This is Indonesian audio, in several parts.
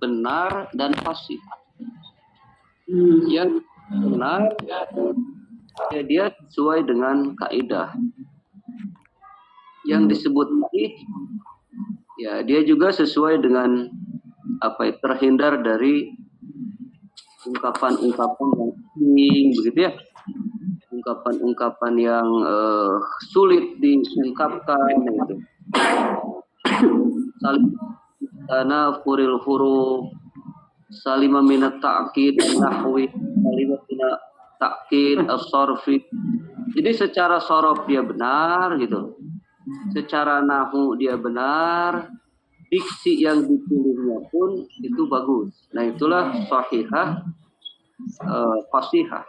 benar, dan fasih. Yang benar, ya dia sesuai dengan kaidah. Yang disebut sahih, ya dia juga sesuai dengan terhindar dari ungkapan-ungkapan yang asing, begitu ya, ungkapan-ungkapan yang sulit diungkapkan, gitu. Salima furil huruf, salima minat ta'kid nahwi, salima minat ta'kid as-sarfi. Jadi secara sorof dia benar, gitu. Secara nahu dia benar, diksi yang dipilihnya pun itu bagus. Nah itulah sahihah, fasihah.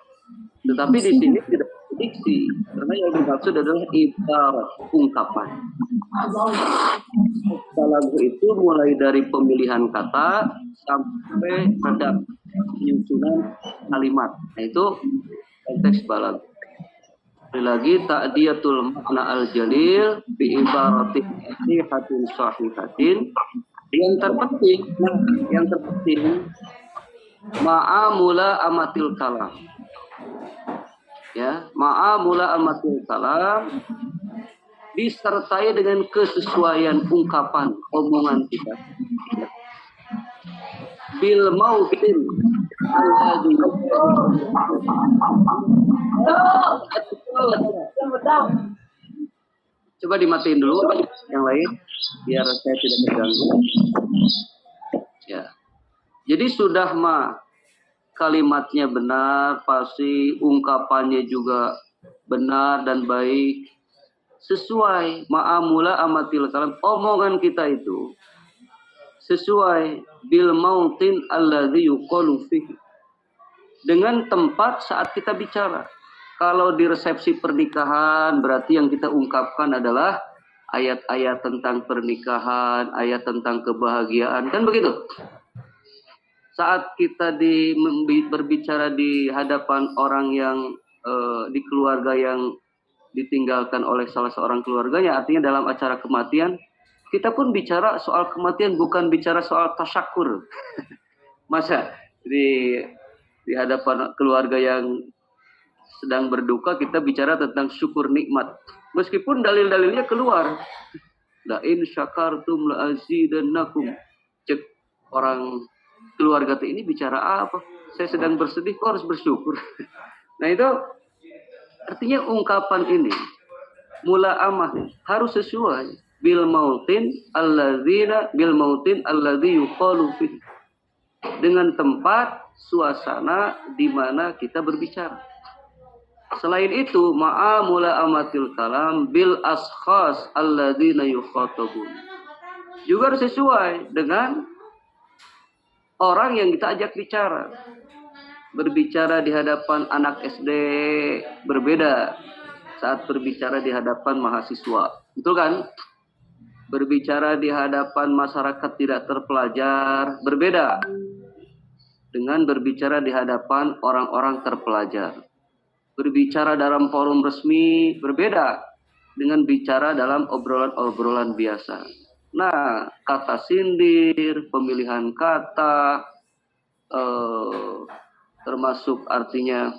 Tetapi di sini tidak diksi, karena yang dimaksud adalah ibarat, ungkapan. Balaghah itu mulai dari pemilihan kata sampai pada penyusunan kalimat. Nah itu konteks balaghah. Lagi ta'diyatul makna al-jalil bi ibaratin sahihatin sahihatin. Yang terpenting ma'amula amatil kalam. Ya, ma'amula amatil kalam disertai dengan kesesuaian ungkapan omongan kita. Bil mautin alladzi coba dimatiin dulu yang lain biar saya tidak terganggu. Ya. Jadi sudah kalimatnya benar, pasti ungkapannya juga benar dan baik, sesuai ma'amula amatil kalam, omongan kita itu sesuai bil mautin alladzi yuqalu fihi, dengan tempat saat kita bicara. Kalau di resepsi pernikahan berarti yang kita ungkapkan adalah ayat-ayat tentang pernikahan, ayat tentang kebahagiaan, kan begitu. Saat kita berbicara di hadapan orang yang di keluarga yang ditinggalkan oleh salah seorang keluarganya, artinya dalam acara kematian, kita pun bicara soal kematian, bukan bicara soal tasyakur. Masa di hadapan keluarga yang sedang berduka kita bicara tentang syukur nikmat, meskipun dalil-dalilnya keluar, la in syakartum la azidannakum. Cek orang keluarga ini bicara apa? Saya sedang bersedih, kok harus bersyukur? Nah itu artinya ungkapan ini mula amah harus sesuai bil mautin alladzi yuqalu fihi, dengan tempat suasana di mana kita berbicara. Selain itu, ma'amula amatil kalam bil askhas alladzina yukhatabun, juga harus sesuai dengan orang yang kita ajak bicara. Berbicara di hadapan anak SD berbeda saat berbicara di hadapan mahasiswa, betul kan? Berbicara di hadapan masyarakat tidak terpelajar berbeda dengan berbicara di hadapan orang-orang terpelajar. Berbicara dalam forum resmi berbeda dengan bicara dalam obrolan-obrolan biasa. Nah, kata sindir, pemilihan kata, termasuk artinya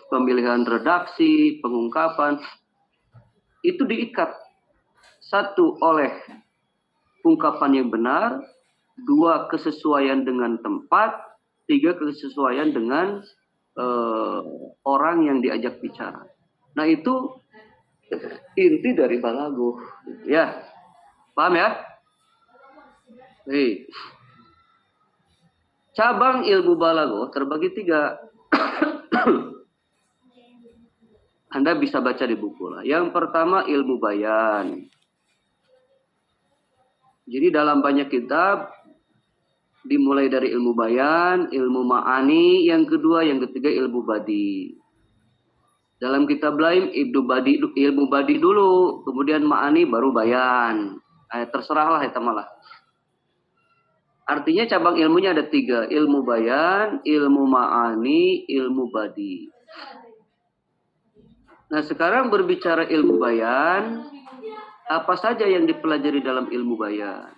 pemilihan redaksi, pengungkapan, itu diikat. Satu, oleh ungkapan yang benar. Dua, kesesuaian dengan tempat. Tiga, kesesuaian dengan orang yang diajak bicara. Nah itu inti dari balaghah, ya, paham ya? Cabang ilmu balaghah terbagi 3. Anda bisa baca di buku lah. Yang pertama ilmu bayan. Jadi dalam banyak kitab dimulai dari ilmu bayan, ilmu ma'ani, yang kedua, yang ketiga ilmu badi. Dalam kitab lain ilmu badi dulu, kemudian ma'ani baru bayan. Terserahlah itu malah. Artinya cabang ilmunya ada 3, ilmu bayan, ilmu ma'ani, ilmu badi. Nah sekarang berbicara ilmu bayan, apa saja yang dipelajari dalam ilmu bayan?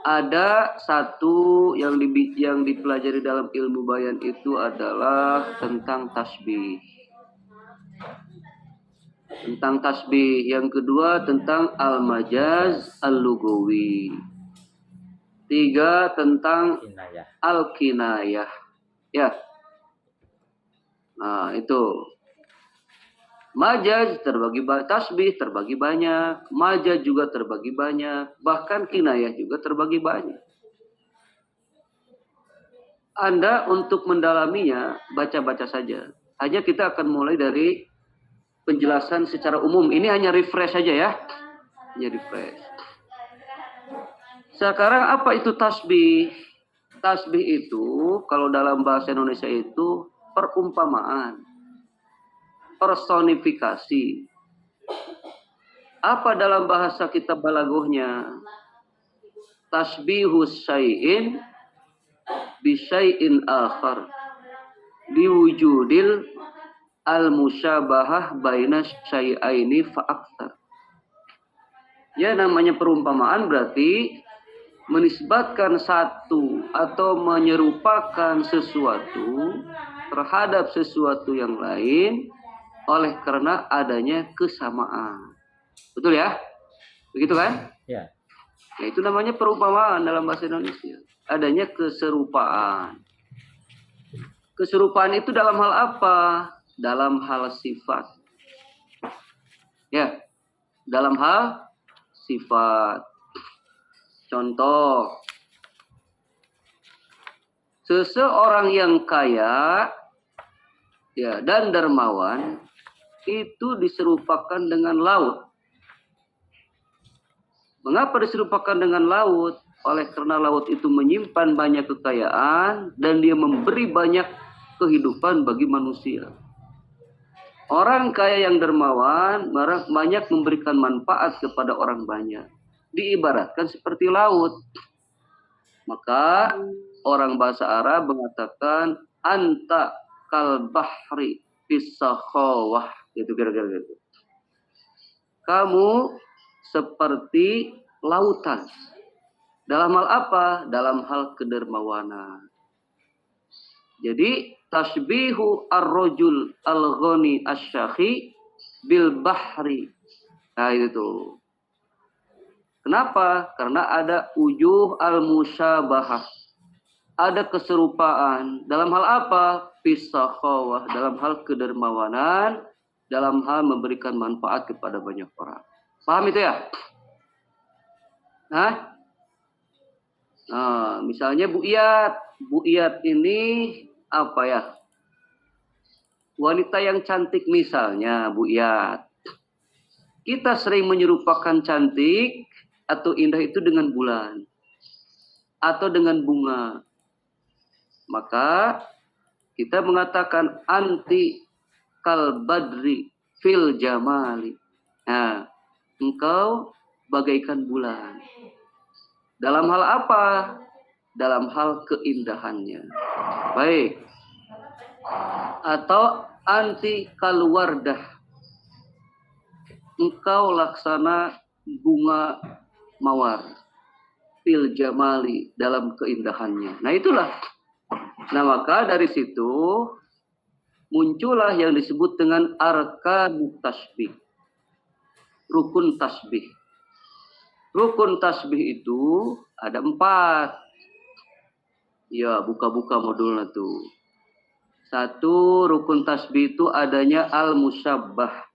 Ada satu yang dipelajari dalam ilmu bayan itu adalah tentang tasbih. Tentang tasbih. Yang kedua tentang al-majaz al-lugawi. 3 tentang al-kinayah. Ya. Nah, itu. Majaz terbagi tasbih terbagi banyak, majaz juga terbagi banyak, bahkan kinayah juga terbagi banyak. Anda untuk mendalaminya baca-baca saja. Hanya kita akan mulai dari penjelasan secara umum. Ini hanya refresh saja ya. Hanya refresh. Sekarang apa itu tasbih? Tasbih itu kalau dalam bahasa Indonesia itu perumpamaan, personifikasi. Apa dalam bahasa kitab balaghahnya? Tasbihus syai'in bisyai'in akhar biwujudil al-musyabahah baina syai'aini fa'aktar. Ya, namanya perumpamaan berarti menisbatkan satu atau menyerupakan sesuatu terhadap sesuatu yang lain oleh karena adanya kesamaan. Betul ya? Begitu kan? Ya. Nah, itu namanya perumpamaan dalam bahasa Indonesia. Adanya keserupaan. Keserupaan itu dalam hal apa? Dalam hal sifat. Ya, dalam hal sifat. Contoh, seseorang yang kaya ya dan dermawan itu diserupakan dengan laut. Mengapa diserupakan dengan laut? Oleh karena laut itu menyimpan banyak kekayaan dan dia memberi banyak kehidupan bagi manusia. Orang kaya yang dermawan banyak memberikan manfaat kepada orang banyak. Diibaratkan seperti laut. Maka orang bahasa Arab mengatakan anta kal bahri fisakhawah, gitu kira-kira gitu. Kamu seperti lautan. Dalam hal apa? Dalam hal kedermawanan. Jadi tasbihu ar-rajul al-ghani asy-syakhi bil bahri. Nah itu. Kenapa? Karena ada ujuh al-musyabahah. Ada keserupaan. Dalam hal apa? Fisakhawah. Dalam hal kedermawanan. Dalam hal memberikan manfaat kepada banyak orang. Paham itu ya? Nah, misalnya Bu Iyat. Bu Iyat ini apa ya? Wanita yang cantik misalnya Bu Iyat. Kita sering menyerupakan cantik atau indah itu dengan bulan atau dengan bunga. Maka kita mengatakan anti kal badri fil jamali. Nah, engkau bagaikan bulan. Dalam hal apa? Dalam hal keindahannya. Baik. Atau anti kal wardah. Engkau laksana bunga mawar fil jamali dalam keindahannya. Nah itulah. Nah maka dari situ muncullah yang disebut dengan arkanut tasbih. Rukun tasbih. Rukun tasbih itu ada 4. Ya, buka-buka modulnya tuh. 1, rukun tasbih itu adanya al-musyabbah.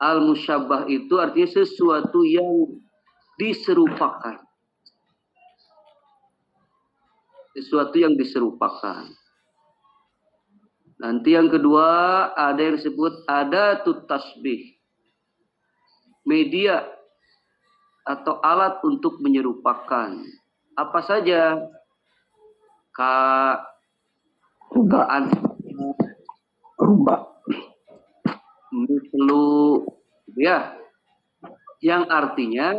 Al-musyabbah itu artinya sesuatu yang diserupakan. Sesuatu yang diserupakan. Nanti yang kedua ada yang disebut adatut tasbih. Media atau alat untuk menyerupakan. Apa saja? Rumba. Mislu, ya. Yang artinya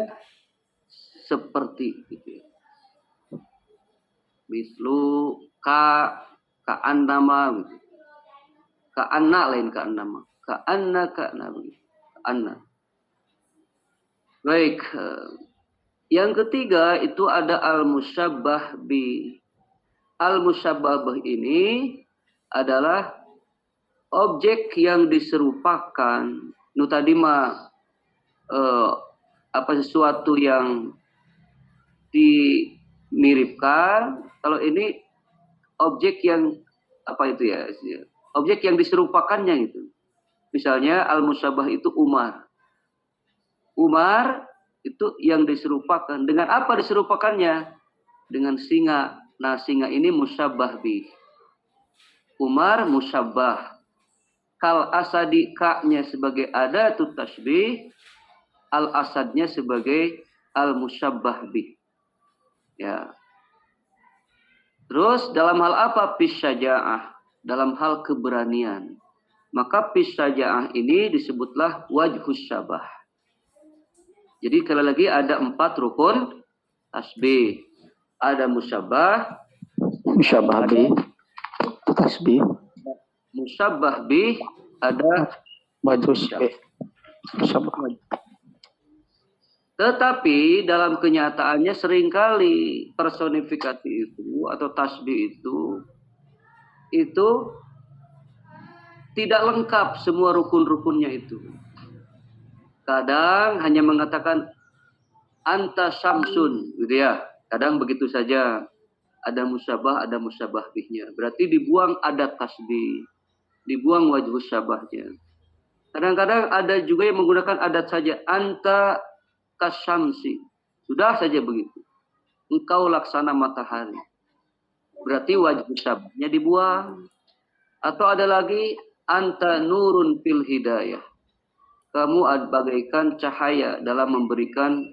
seperti gitu. Mislu ka'annama gitu. Ka'anna lain ka'annama. Ka'anna. Baik. Yang ketiga itu ada al-musyabbah bi. Al-musyabbah ini adalah objek yang diserupakan. Nu tadi mah sesuatu yang dimiripkan. Kalau ini objek yang objek yang diserupakannya gitu. Misalnya al-musyabbah itu Umar. Umar itu yang diserupakan. Dengan apa diserupakannya? Dengan singa. Nah, singa ini musyabbah bih. Umar musyabbah. Kal asadi ka-nya sebagai adatut tasbih, al asadnya sebagai al musyabbah bih. Ya. Terus dalam hal apa? Pisyaja'ah. Dalam hal keberanian. Maka pisyaja'ah ini disebutlah wajhus syabah. Jadi sekali lagi ada 4 rukun tasbih. Ada musyabbah bih, tasbih. Musyabbah bih, ada wajhus syabah. Tetapi dalam kenyataannya seringkali personifikasi itu atau tasbih itu tidak lengkap semua rukun-rukunnya itu. Kadang hanya mengatakan anta syamsun gitu ya. Kadang begitu saja. Ada musyabbah, ada musyabbah bihnya. Berarti dibuang adat tasbih. Dibuang wajhus syabahnya. Kadang-kadang ada juga yang menggunakan adat saja. Anta kasyamsi. Sudah saja begitu. Engkau laksana matahari. Berarti wajhus syabahnya dibuang. Atau ada lagi anta nurun fil hidayah. Kamu bagaikan cahaya dalam memberikan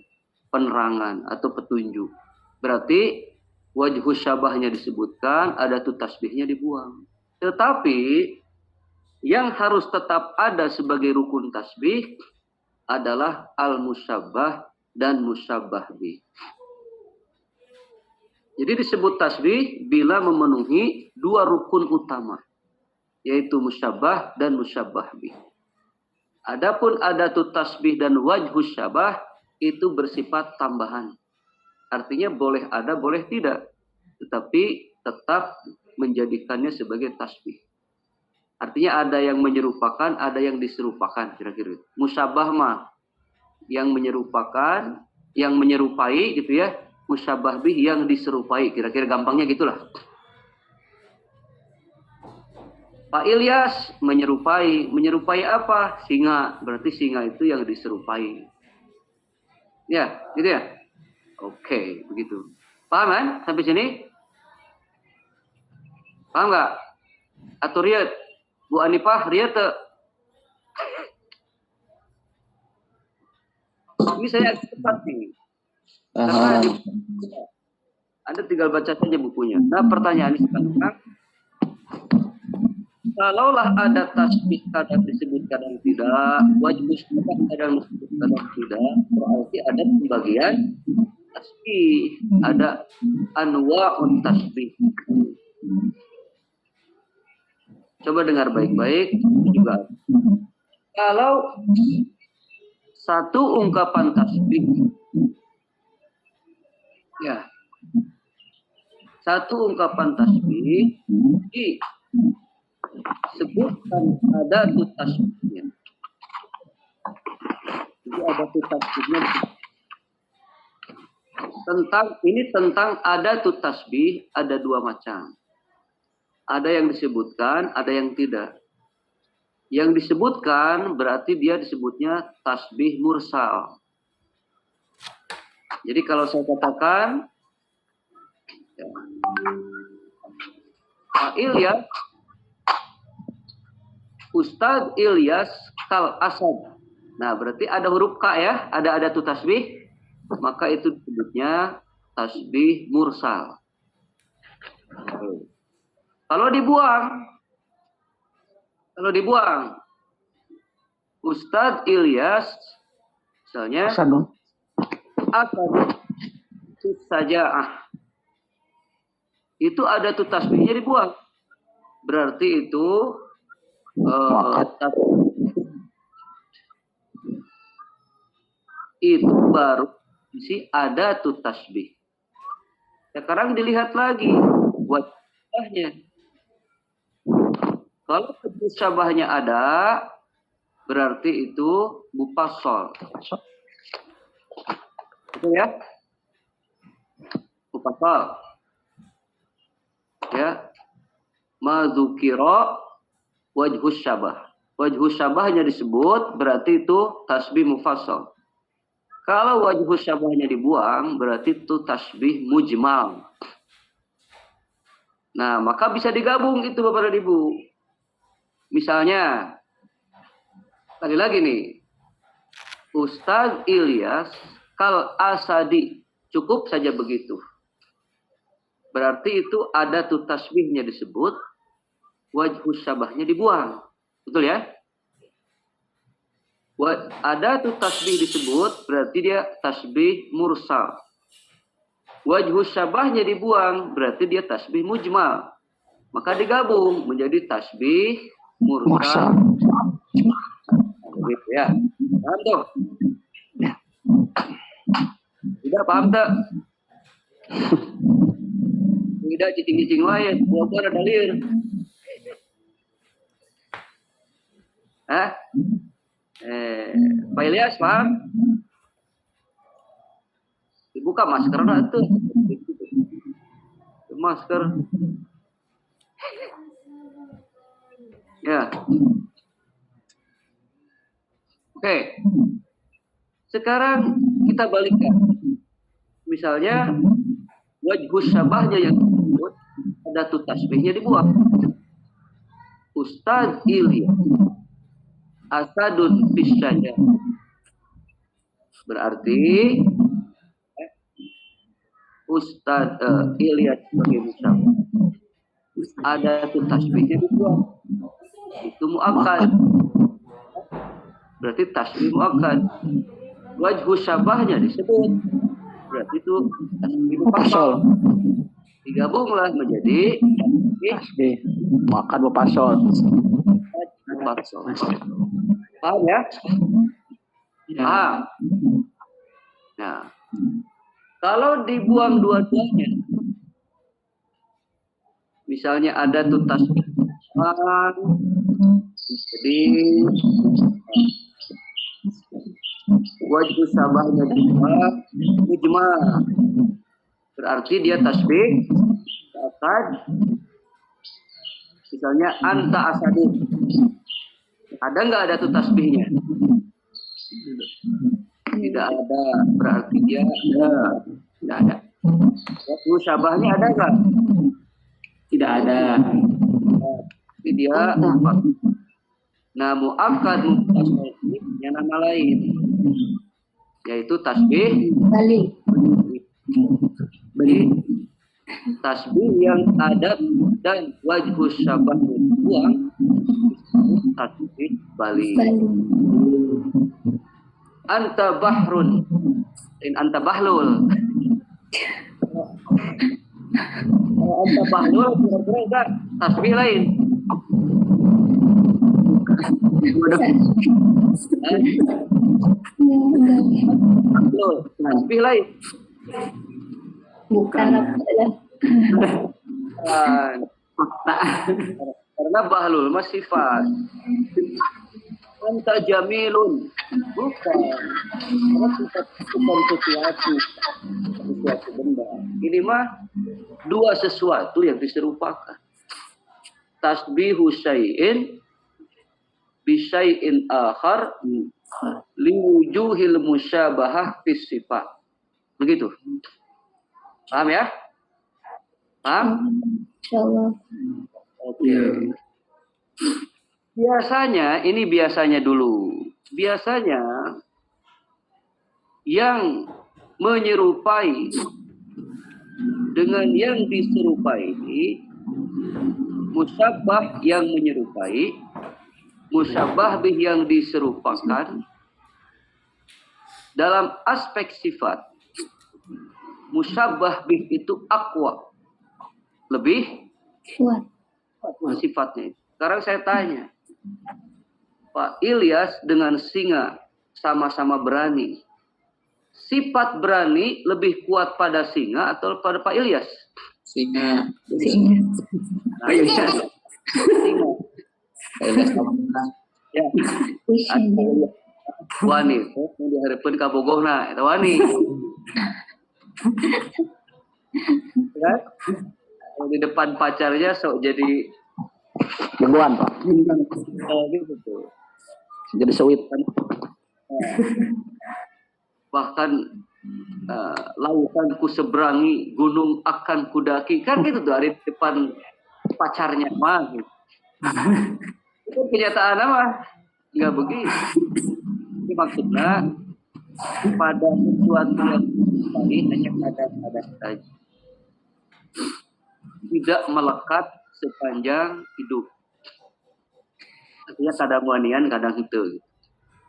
penerangan atau petunjuk. Berarti wajhus syabahnya disebutkan, adatut tasbihnya dibuang. Tetapi yang harus tetap ada sebagai rukun tasbih adalah al-musyabbah dan musyabbah bih. Jadi disebut tasbih bila memenuhi 2 rukun utama, yaitu musyabbah dan musyabbah bih. Adapun adatut tasbih dan wajhus syabah itu bersifat tambahan. Artinya boleh ada, boleh tidak. Tetapi tetap menjadikannya sebagai tasbih. Artinya ada yang menyerupakan, ada yang diserupakan. Kira-kira. Musyabbah mah yang menyerupakan, yang menyerupai gitu ya. Musyabbah bih yang diserupai. Kira-kira gampangnya gitulah. Pak Ilyas menyerupai. Menyerupai apa? Singa. Berarti singa itu yang diserupai. Ya, gitu ya? Oke, begitu. Paham kan? Sampai sini? Paham nggak? Atau Riyad? Bu Anifah, Riyad? Ini saya cepat nih. Karena Anda tinggal baca saja bukunya. Nah, pertanyaan ini sekarang. Kalaulah ada tasbih kadang disebutkan dan tidak, wajib kadang disebutkan dan tidak, berarti ada pembagian tasbih, ada anwa'un tasbih. Coba dengar baik-baik juga. Kalau satu ungkapan tasbih, ya, satu ungkapan tasbih disebutkan ada tasbihnya. Jadi ada tasbihnya. Tentang ada tasbih ada 2 macam. Ada yang disebutkan, ada yang tidak. Yang disebutkan berarti dia disebutnya tasbih mursal. Jadi kalau saya katakan Pak Ilyas, Ustadz Ilyas kal asad. Nah, berarti ada huruf K ya, ada tasbih, maka itu disebutnya tasbih mursal. Kalau dibuang, Ustadz Ilyas, misalnya, akan saja itu ada tuh tasbihnya dibuang. Berarti itu itu baru si adatut tasbih. Sekarang dilihat lagi wajahnya. Kalau musyabahnya ada, berarti itu mufassal. Betul ya? Mufassal. Ya. Madzukira wajhus syabah. Wajhus syabahnya disebut, berarti itu tasbih mufassal. Kalau wajhus syabahnya dibuang, berarti itu tasbih mujmal. Nah, maka bisa digabung itu Bapak dan Ibu. Misalnya, sekali lagi nih, Ustaz Ilyas kal asadi, cukup saja begitu. Berarti itu ada tuh tasbihnya disebut, wajhus syabahnya dibuang. Betul ya? Ada tuh tasbih disebut, berarti dia tasbih mursal. Wajhus syabahnya dibuang, berarti dia tasbih mujmal. Maka digabung menjadi tasbih mursal. Gitu ya. Paham tuh? Tidak paham tak? Tidak cicing-cicing lain, buat ada dalil. Hah? Pak Ilyas, paham? Dibuka masker enggak tuh? Masker. Ya. Oke. Sekarang kita balikkan. Misalnya wajhus syabahnya yang disebut, ada tuh tasbihnya dibuang. Ustaz Ilyas asadun fisyaja. Berarti Ustaz Ilyas sebagai musyabah. Ada tuh tasbihnya dibuang. Itu muakkad. Berarti tasbih muakkad. Wajhus syabahnya disebut. Berarti itu tasbih mufassal. Digabunglah menjadi tasbih muakkad mufassal. Paham ya? Paham. Nah, kalau dibuang dua-duanya, misalnya ada tuh tasbih, jadi wajhus syabahnya dibuang, mujmal. Berarti dia tasbih muakkad. Misalnya anta asadun. Ada nggak ada tuh tasbihnya? Tidak ada. Berarti dia ada. Tidak ada. Wajhus syabahnya ada nggak? Tidak ada. Jadi dia nah muakkad mufassal ini punya nama lain, yaitu tasbih balik. Tasbih yang ada dan wajhus syabah dibuang, tasbih balik. Anta bahrun, in anta bahlul. Kalau anta bahlul kira-kira enggak tasbih lain. Bahlul, tasbih lain. Bukan karena bahlul mas sifat. Anta jamilun, bukan. Karena sifat bukan sesuatu benda. Ini mah dua sesuatu yang diserupakan. Tasbihu syai'in bisyai'in akhar liwujuhil musyabahah fis sifat. Begitu. Paham ya? Paham? Insyaallah. Oke. Biasanya, ini biasanya dulu. Biasanya yang menyerupai dengan yang diserupai, musyabah yang menyerupai, musyabah bih yang diserupakan, dalam aspek sifat, musyabah bih itu aqwa, lebih Kuat. sifatnya. Sekarang saya tanya, Pak Ilyas dengan singa sama-sama berani, sifat berani lebih kuat pada singa atau pada Pak Ilyas? Singa. Nah, singa. Ya. Wani, di hareupeun ka bogohna eta wani. Kan? Di depan pacarnya sok jadi Jagoan, Pak. gitu tuh. Jadi sweet. Bahkan lautan ku seberangi, gunung akan kudaki, kan gitu tuh di depan pacarnya mah gitu. Itu kenyataan mah nggak begitu. Ini maksudnya pada sesuatu yang tadi hanya kadang-kadang saja, tidak melekat sepanjang hidup. Artinya kadang wanian kadang itu.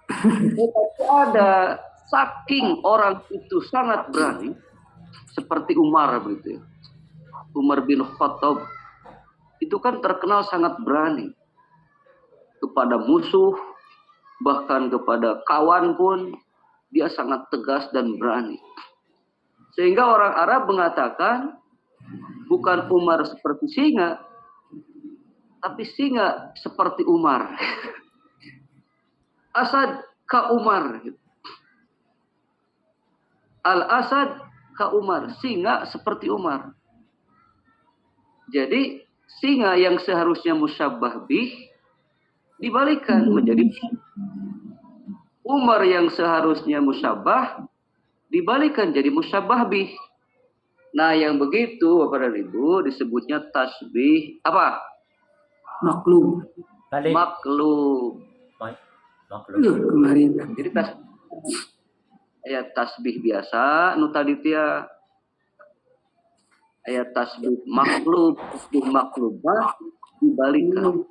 Tapi ada saking orang itu sangat berani, seperti Umar begitu ya. Umar bin Khattab itu kan terkenal sangat berani kepada musuh, bahkan kepada kawan pun dia sangat tegas dan berani. Sehingga orang Arab mengatakan bukan Umar seperti singa, tapi singa seperti Umar. Asad ka Umar. Al-Asad ka Umar, singa seperti Umar. Jadi singa yang seharusnya musyabbah bih dibalikan menjadi Umar yang seharusnya musyabbah dibalikan jadi musyabbah bih. Nah, yang begitu Bapak dan Ibu disebutnya tasbih apa? Maklum. Maklum. Kemarin. Jadi ayat tasbih biasa nu tadi tia ayat tasbih maklum, tasbih maklumah dibalikan.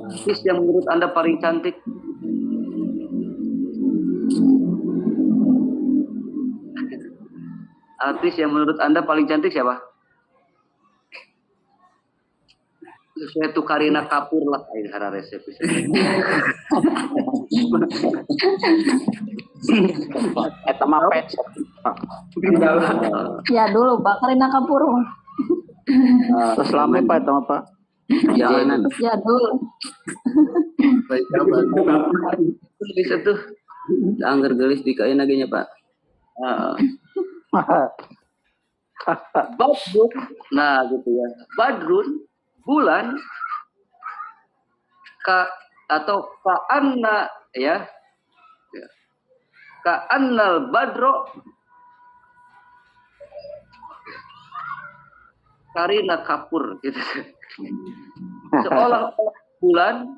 Artis yang menurut Anda paling cantik? Artis yang menurut Anda paling cantik siapa? Saya tuh Karina Kapur lah, aing hara resep. Eta mah pet. Ya dulu Pak, Karina Kapur. Terus lama Pak eta mah Pak. Jangan. Ya dulu. Bisa tuh. Angger gelis di kain lagi nya Pak. Badrun, nah gitu ya. Badrun bulan atau ka'anna ya. Ka'annal badro Karina Kapur gitu. Seolah-olah bulan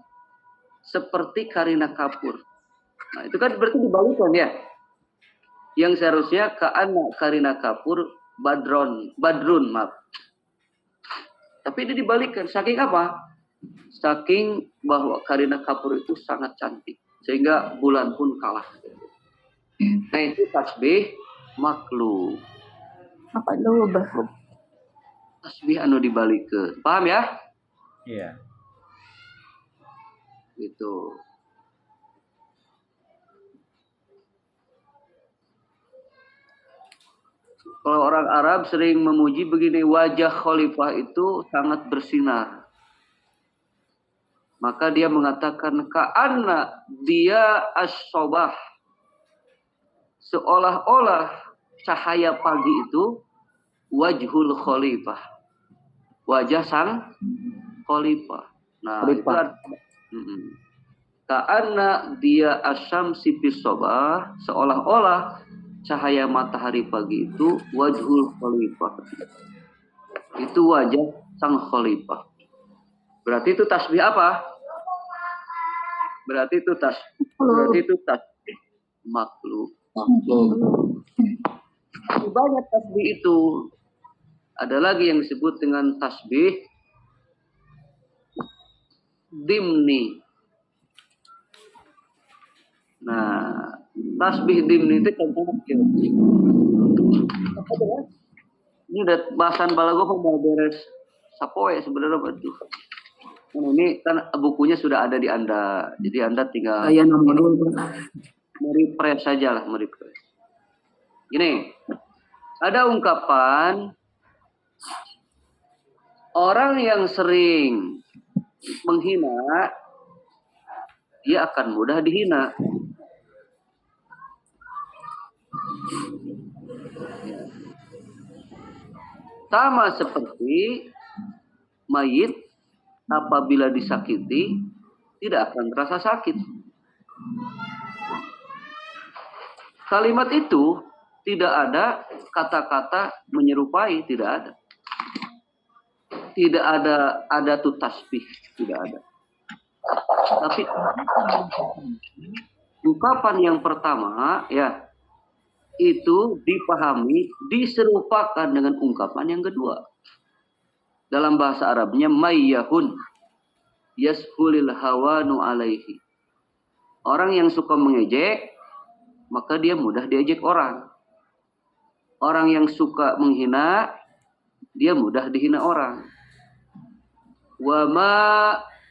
seperti Karina Kapur. Nah, itu kan berarti dibalikan ya. Yang seharusnya ka'anna Karina Kapur Badrun maaf. Tapi ini dibalikan. Saking apa? Saking bahwa Karina Kapur itu sangat cantik. Sehingga bulan pun kalah. Nah itu tasbih maklum. Apa dulu Bah? Tasbih anu dibalikan. Paham ya? Iya. Gitu. Kalau orang Arab sering memuji begini, wajah khalifah itu sangat bersinar. Maka dia mengatakan ka'anna dia as-sobah. Seolah-olah cahaya pagi itu wajhul khalifah. Wajah sang khalifah. Nah, itu ka'anna dia asyamsi fis sobah, seolah-olah cahaya matahari pagi itu wajhul khalifah. Itu wajah sang khalifah. Berarti itu tasbih apa? Berarti itu tasbih maklum. Banyak tasbih itu. Ada lagi yang disebut dengan tasbih dimni. Nah, tasbih dimni itu contohnya. Ini udah bahasan balago mau beres sapoe sebenarnya betul. Ini kan bukunya sudah ada di Anda, jadi Anda tinggal. Saya nomor dulu. merefresh saja lah, merefresh. Gini, ada ungkapan orang yang sering menghina, dia akan mudah dihina. Sama seperti mayit apabila disakiti tidak akan terasa sakit. Kalimat itu tidak ada kata-kata menyerupai, tidak ada. Tidak ada tuh tasbih, tidak ada. Tapi ungkapan yang pertama ya itu dipahami, diserupakan dengan ungkapan yang kedua. Dalam bahasa Arabnya mayyahun yashulil hawanu alaihi. Orang yang suka mengejek, maka dia mudah diejek orang. Orang yang suka menghina, dia mudah dihina orang. Wa ma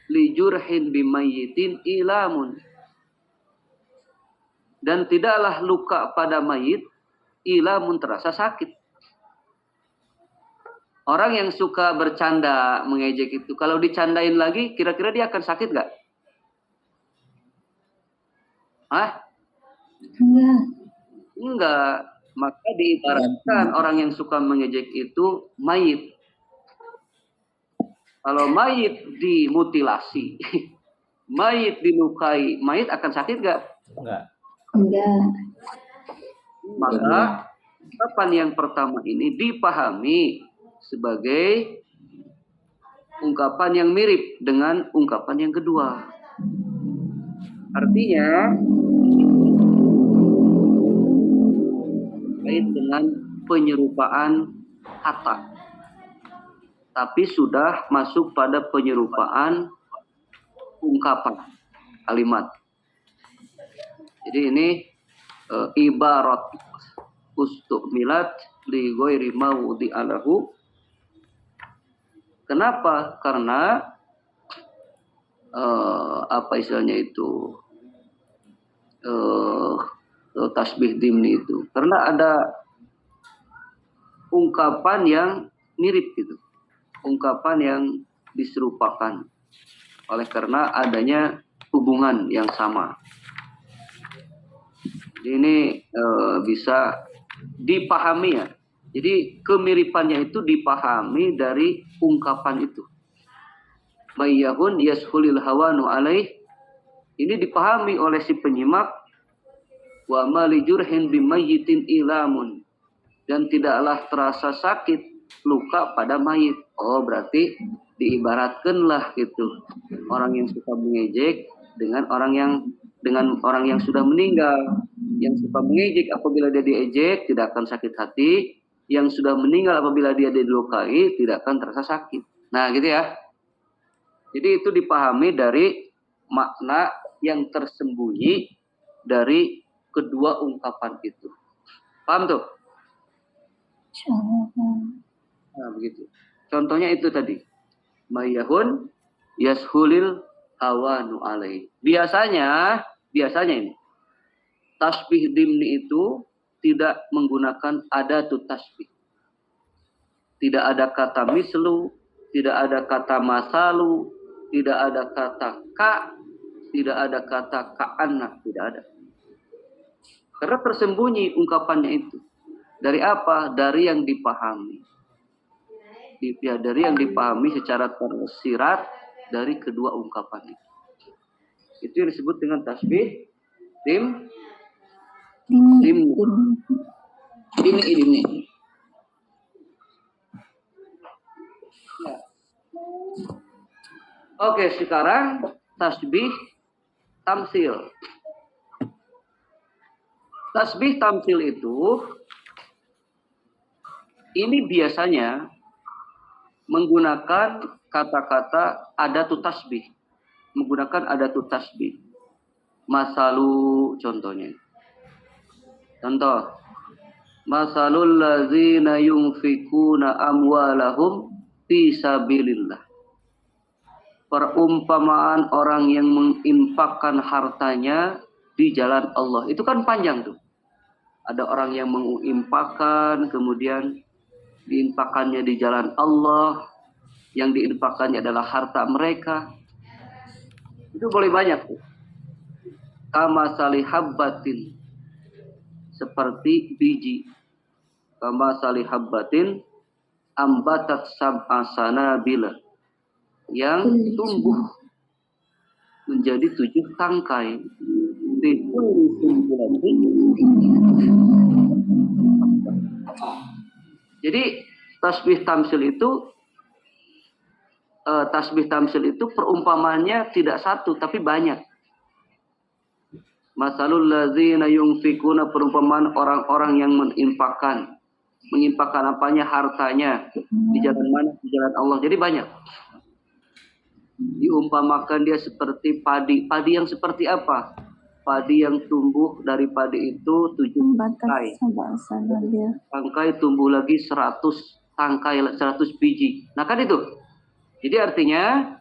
lijurhin bimayyitin ilamun. Dan tidaklah luka pada mayit ilamun terasa sakit. Orang yang suka bercanda, mengejek itu, kalau dicandain lagi, kira-kira dia akan sakit nggak? Enggak. Maka diibaratkan orang yang suka mengejek itu mayit. Kalau mayit dimutilasi, mayit dilukai, mayit akan sakit nggak? Enggak. Maka ungkapan yang pertama ini dipahami sebagai ungkapan yang mirip dengan ungkapan yang kedua. Artinya terkait dengan penyerupaan kata, tapi sudah masuk pada penyerupaan ungkapan kalimat. Jadi ini ibarat ustumilat li ghairi mawdi alahu. Kenapa? Karena apa istilahnya itu tasbih dimni itu. Karena ada ungkapan yang mirip gitu. Ungkapan yang diserupakan. Oleh karena adanya hubungan yang sama. Ini bisa dipahami ya. Jadi kemiripannya itu dipahami dari ungkapan itu. Mayyahun yashulil hawanu alaih. Ini dipahami oleh si penyimak. Wa malijurhin bimayyitin ilamun. Dan tidaklah terasa sakit luka pada mayit. Oh berarti diibaratkanlah gitu. Orang yang suka mengejek dengan orang yang sudah meninggal. Yang suka mengejek apabila dia diejek tidak akan sakit hati. Yang sudah meninggal apabila dia dilukai tidak akan terasa sakit. Nah gitu ya. Jadi itu dipahami dari makna yang tersembunyi dari kedua ungkapan itu. Paham tuh? Nah begitu. Contohnya itu tadi. Mayyahun yashulil hawanu alaih. Biasanya ini. Tasbih dimni itu tidak menggunakan adatut tasbih. Tidak ada kata mislu, tidak ada kata masalu, tidak ada kata ka, tidak ada kata ka'anna, tidak ada. Karena tersembunyi ungkapannya itu. Dari apa? Dari yang dipahami. Dari yang dipahami secara tersirat dari kedua ungkapan itu. Itu yang disebut dengan tasbih dimni. Ya. Oke, sekarang tasbih tamsil. Tasbih tamsil itu ini biasanya menggunakan kata-kata adatut tasbih. Menggunakan adatut tasbih. Masalu contohnya. Contoh, masalul ladzina yunfikuna amwalahum fi sabilillah. Perumpamaan orang yang menginfakkan hartanya di jalan Allah. Itu kan panjang tuh. Ada orang yang menginfakkan, kemudian diinfakannya di jalan Allah, yang diinfakannya adalah harta mereka. Itu boleh banyak tuh. Kama salihabbatin, seperti biji. Kama salihabbatin ambatat sab'a sanabila, yang tumbuh menjadi 7 tangkai. Jadi tasbih tamsil itu perumpamannya tidak satu tapi banyak. Masalul ladzina yunfikuna, perumpamaan orang-orang yang menginfakkan apanya, hartanya di jalan mana? Di jalan Allah. Jadi banyak. Diumpamakan dia seperti padi. Padi yang seperti apa? Padi yang tumbuh dari padi itu 7 tangkai. Tangkai tumbuh lagi 100 tangkai, 100 biji. Nah kan itu. Jadi artinya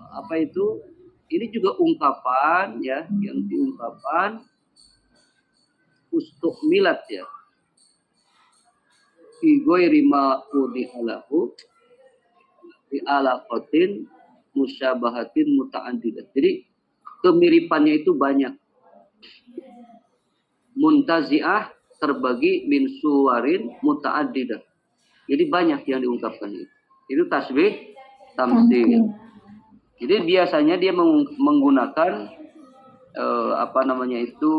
apa itu? Ini juga ungkapan ya, yang diungkapkan ustuk milat ya. Fi ghairi ma udihalahu bi alaqatin musyabahatin muta'addidah. Jadi kemiripannya itu banyak. Muntazi'ah terbagi min suwarin muta'addidah. Jadi banyak yang diungkapkan itu. Itu tasbih tamsil. Jadi biasanya dia menggunakan apa namanya itu?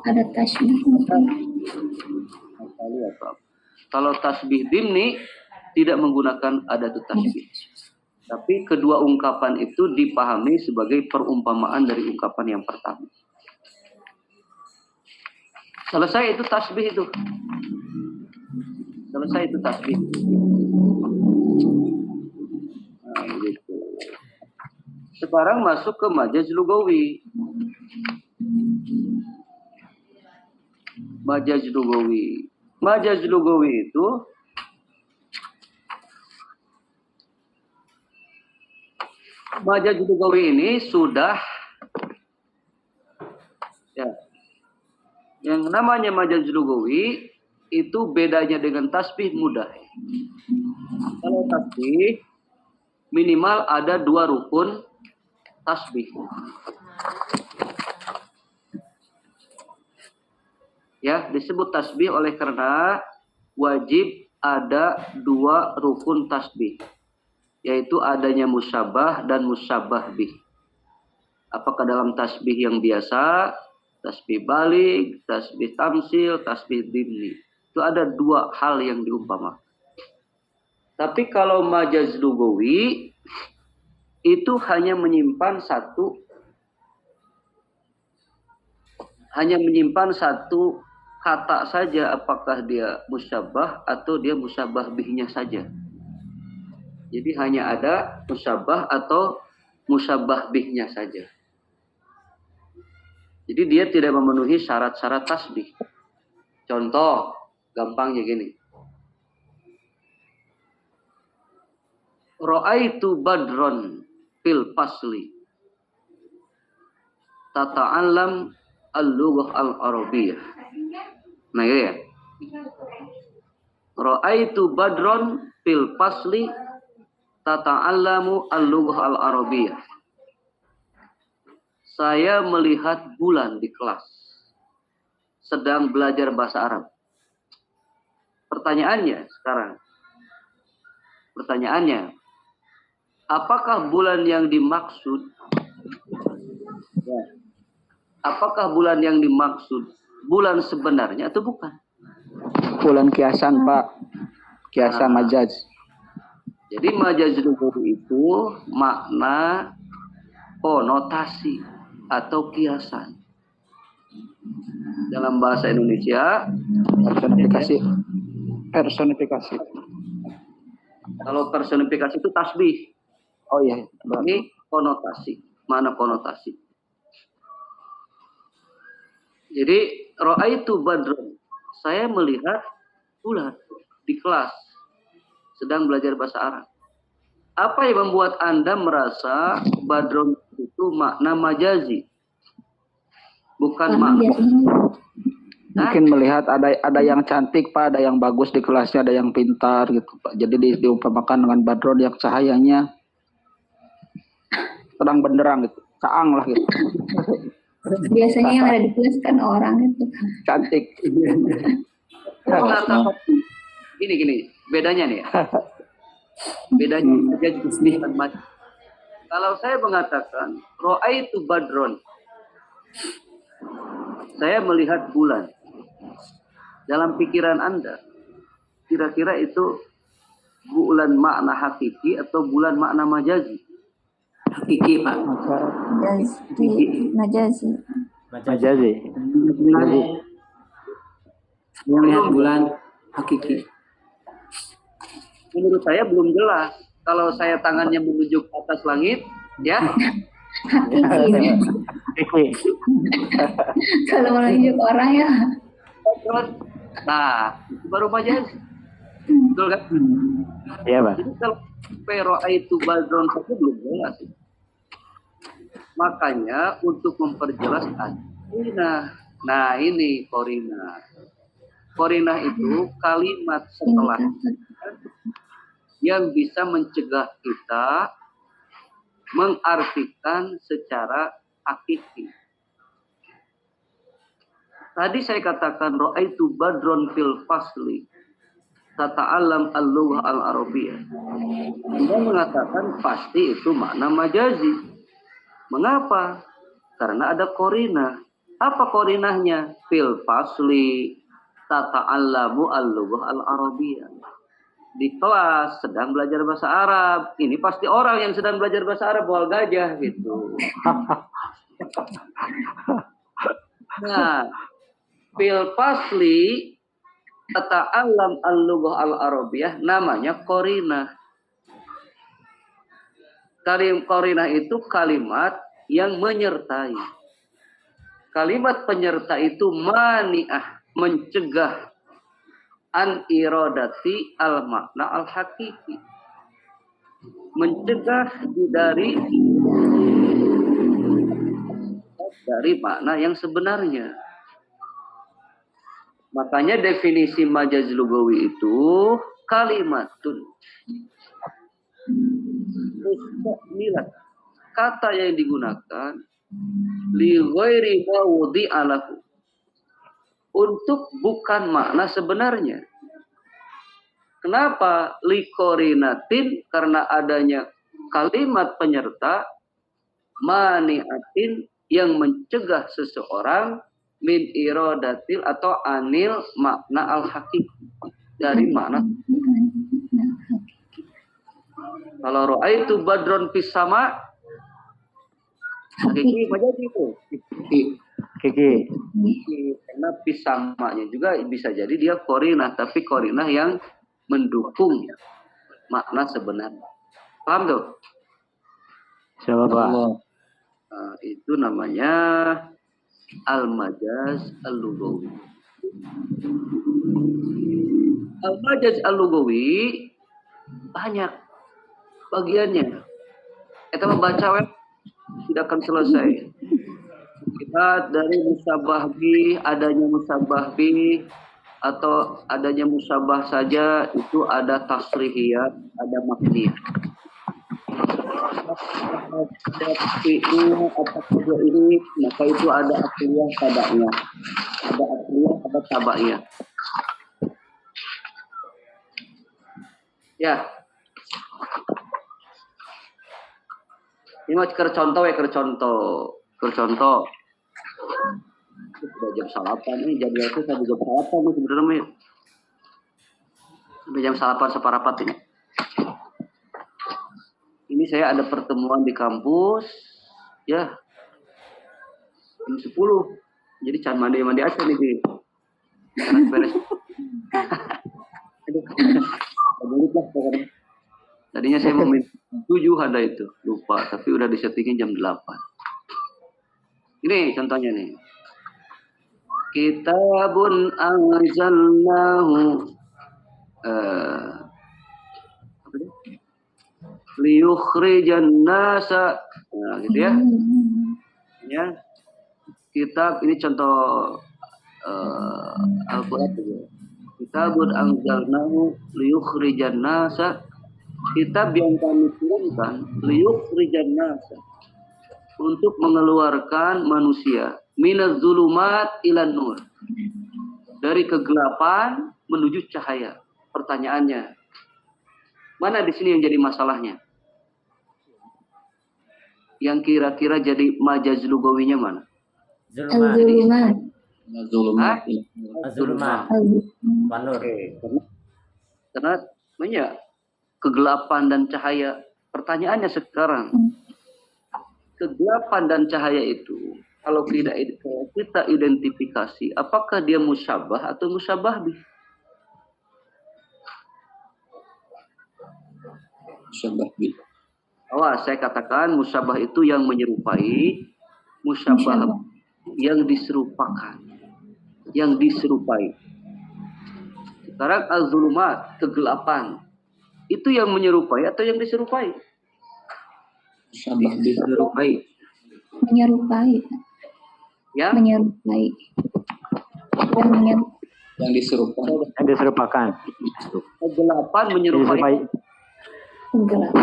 Ada tasbih. Kalau tasbih dimni tidak menggunakan adat tasbih. Tapi kedua ungkapan itu dipahami sebagai perumpamaan dari ungkapan yang pertama. Selesai itu tasbih itu. Selesai itu tasbih. Nah, gitu. Sekarang masuk ke majaz lugawi. Majaz lugawi. Majaz lugawi itu majaz lugawi ini sudah ya. Yang namanya majaz lugawi itu bedanya dengan tasbih mudah. Kalau tasbih minimal ada 2 rukun tasbih. Ya, disebut tasbih oleh karena wajib ada 2 rukun tasbih, yaitu adanya musyabah dan musyabah bih. Apakah dalam tasbih yang biasa, tasbih balik, tasbih tamsil, tasbih dimni. Itu ada 2 hal yang diumpamakan. Tapi kalau majaz lugawi itu hanya menyimpan satu kata saja, apakah dia musyabah atau dia musyabah bihnya saja. Jadi hanya ada musyabah atau musyabah bihnya saja. Jadi dia tidak memenuhi syarat-syarat tasbih. Contoh gampangnya gini. Ra'aitu badron fil fasli tata'allam al-lughah al-arabiyyah. Nah gitu ya. Ra'aitu badron fil fasli tata'allamu al-lughah al-arabiyyah. Saya melihat bulan di kelas sedang belajar bahasa Arab. Pertanyaannya, apakah bulan yang dimaksud bulan sebenarnya atau bukan? Bulan kiasan, Pak. Kiasan majaz. Jadi majaz lugawi itu makna konotasi atau kiasan. Dalam bahasa Indonesia personifikasi. Kalau personifikasi itu tasbih. Oh iya. Ini konotasi. Mana konotasi? Jadi ra'aitu badron. Saya melihat bulan di kelas sedang belajar bahasa Arab. Apa yang membuat Anda merasa badron itu itu makna majazi, bukan Karena makna. biasanya Mungkin melihat ada yang cantik Pak, ada yang bagus di kelasnya, ada yang pintar gitu Pak. Jadi diumpamakan dengan badron yang cahayanya terang benderang gitu, caang lah gitu, biasanya yang ada di kelas kan orang itu. cantik. Saya mengatakan gini, bedanya nih ya. Bedanya majazi bukan majazi. Kalau saya mengatakan ro'aitu badron, saya melihat bulan. Dalam pikiran Anda, kira-kira itu bulan makna hakiki atau bulan makna majazi? Hakiki, Pak. Majazi. Majazi. Dia melihat bulan hakiki. Menurut saya belum jelas. Kalau saya tangannya menuju ke atas langit, ya. Hakiki. Kalau menunjuk orang ya. Nah, itu baru majazi. Betul kan? Iya Pak. Jadi kalau pero itu badron saja belum jelas. Makanya untuk memperjelas korina. Nah ini korina. Korina itu kalimat setelah yang bisa mencegah kita mengartikan secara hakiki. Tadi saya katakan ro'aitu badron fil fasli tata'allam al-lughah al-arabiyyah. Dia mengatakan pasti itu makna majazi. Mengapa? Karena ada korina. Apa korinahnya? Fil fasli tata'allamu al-lughah al-arabiyyah. Di kelas sedang belajar bahasa Arab. Ini pasti orang yang sedang belajar bahasa Arab bawa gajah gitu. Nah, fil fasli tata'allam al-lughah al-arabiyyah namanya korinah. Korinah itu kalimat yang menyertai. Kalimat penyerta itu mani'ah, mencegah an iradati al makna al hakiki, mencegah dari makna yang sebenarnya. Makanya definisi majaz lugawi itu kalimatun mustaqmilah, kata yang digunakan li ghairi ma wudi'alahu, untuk bukan makna sebenarnya. Kenapa? Likorinatin, karena adanya kalimat penyerta maniatin yang mencegah seseorang min iradatil atau anil makna al-hakiki, dari makna. Kalau ro'aitu badron fis sama, hakiki majazi itu. Kiki. Karena pisamanya juga bisa jadi dia korinah, tapi korinah yang mendukung makna sebenarnya. Paham tuh? Siapa Pak? Nah, itu namanya al-majaz al-lugawi. Al-majaz al-lugawi banyak bagiannya. Kita membaca tidak akan selesai. Kita dari musabah bi, adanya musabah bi atau adanya musabah saja itu ada tasrihiyat, ada makniyah. Itu apa saja ini, maka itu ada asliyah tabaknya. Ada asliyah, ada tabaknya. Ya. Ini mau contoh. Sudah jam salapan ini, jam itu saya jam salapan nih sebenarnya. Sudah jam salapan separapat ini. Ini saya ada pertemuan di kampus, ya. Jam 10. Jadi can mandi aja nih. Beres. Tadinya saya mau minta 7 ada itu, lupa, tapi udah disettingin jam 8. Ini contohnya nih. Kitabun anzalnahu liyukhrijan nasa Nah, gitu ya. Ya. Kitab ini contoh Al-Quran juga. Kitabun anzalnahu liyukhrijan nasa. Kitab yang kami turunkan liyukhrijan nasa, untuk mengeluarkan manusia minaz zulumat ilan nur, dari kegelapan menuju cahaya. Pertanyaannya, mana di sini yang jadi masalahnya? Yang kira-kira jadi majaz lugawinya mana? Al-Zulumat. Zulumat. Azulma Wanur. Oke, karena banyak kegelapan dan cahaya. Pertanyaannya sekarang, kegelapan dan cahaya itu kalau kita identifikasi, apakah dia musyabah atau musyabah bih? Musyabah bi. Awas, saya katakan musyabah itu yang menyerupai, musyabah yang diserupakan, yang diserupai. Sekarang az-zulumat, kegelapan, itu yang menyerupai atau yang diserupai? Musyabah bi. Menyerupai. Menyerupai. Ya, Menyerupai. Dan Yang diserupai. Yang diserupakan. kegelapan menyerupai. gelap.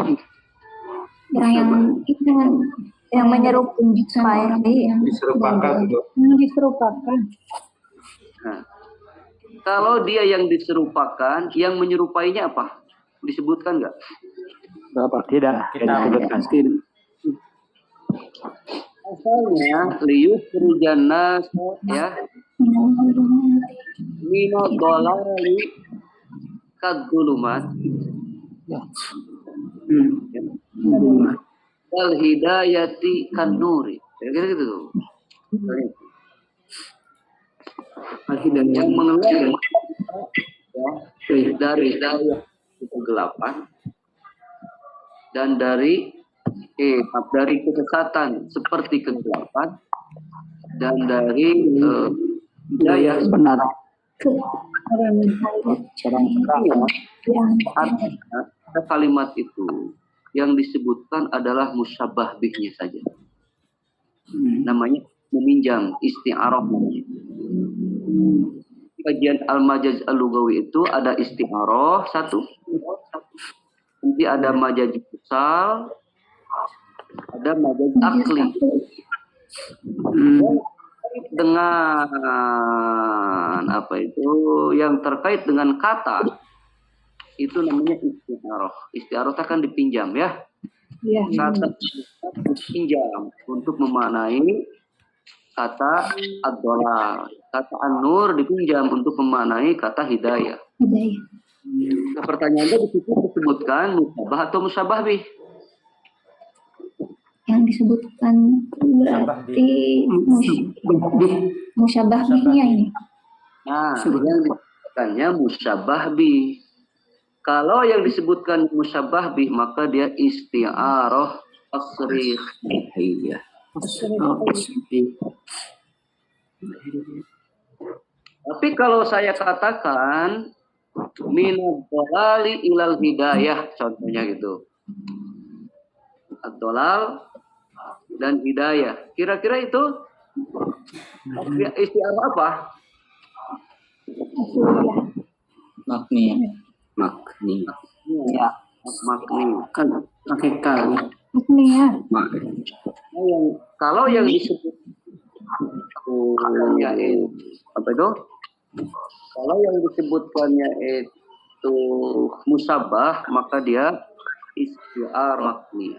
Yang menyerupai sama orang yang Diserupakan. diserupakan. Nah, kalau dia yang diserupakan, yang menyerupainya apa? Disebutkan nggak? Berapa? Tidak disebutkan. Asalnya liyukhrijan nas ya minad dhalali kadzulumat wal hidayati kan nuri. Kira-kira gitu tuh. Al-Hidayah. Yang mengeluarkan ya, dari hidayah kegelapan dan dari kesesatan seperti kegelapan dan dari hidayah Benar. ada kalimat itu yang disebutkan adalah musyabah bihnya saja. Namanya meminjam, isti'arah namanya. Kajian al-majaz al-lugawi itu ada isti'arah satu, nanti ada majaz mursal, ada majaz akli. Dengan apa itu yang terkait dengan kata itu namanya isti'arah. Isti'arah akan dipinjam ya. Kata dipinjam untuk memaknai kata ad-dhalal. Kata an-nur dipinjam untuk memaknai kata hidayah. Nah, pertanyaannya di situ disebutkan musyabah atau musyabah bih? Yang disebutkan berarti musyabah bihnya ini. Nah, yang disebutkannya musyabah bih. Kalau yang disebutkan musyabah bih maka dia isti'arah tasrih. Iya. Tapi kalau saya katakan minad dhalali ilal hidayah, contohnya gitu. Ad-dhalal dan hidayah. Kira-kira itu isti'arah apa? Makni. Makni. Ya, makni. Kan pakai kal. Ini ya. Kalau yang disebut apa itu? Kalau yang disebutkannya itu musabah, maka dia isti'arah makni.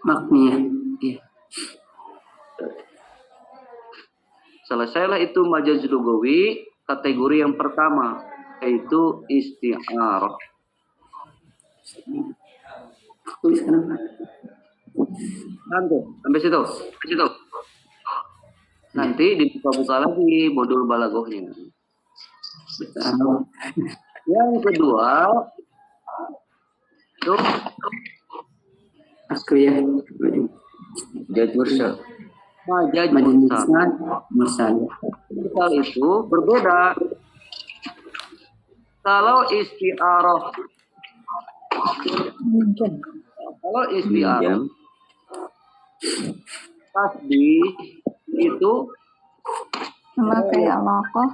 Makni. Iya. Selesailah itu majaz lugawi, kategori yang pertama yaitu isti'arah. Tuliskan apa? Nanti sampai situ. Nanti dibuka-buka lagi modul balagohnya. Yang kedua itu Akriyah. majaz mursal. Majaz Majlis mursal. mursal itu berbeda. Kalau isti'arah Tasbih itu memakai alaqah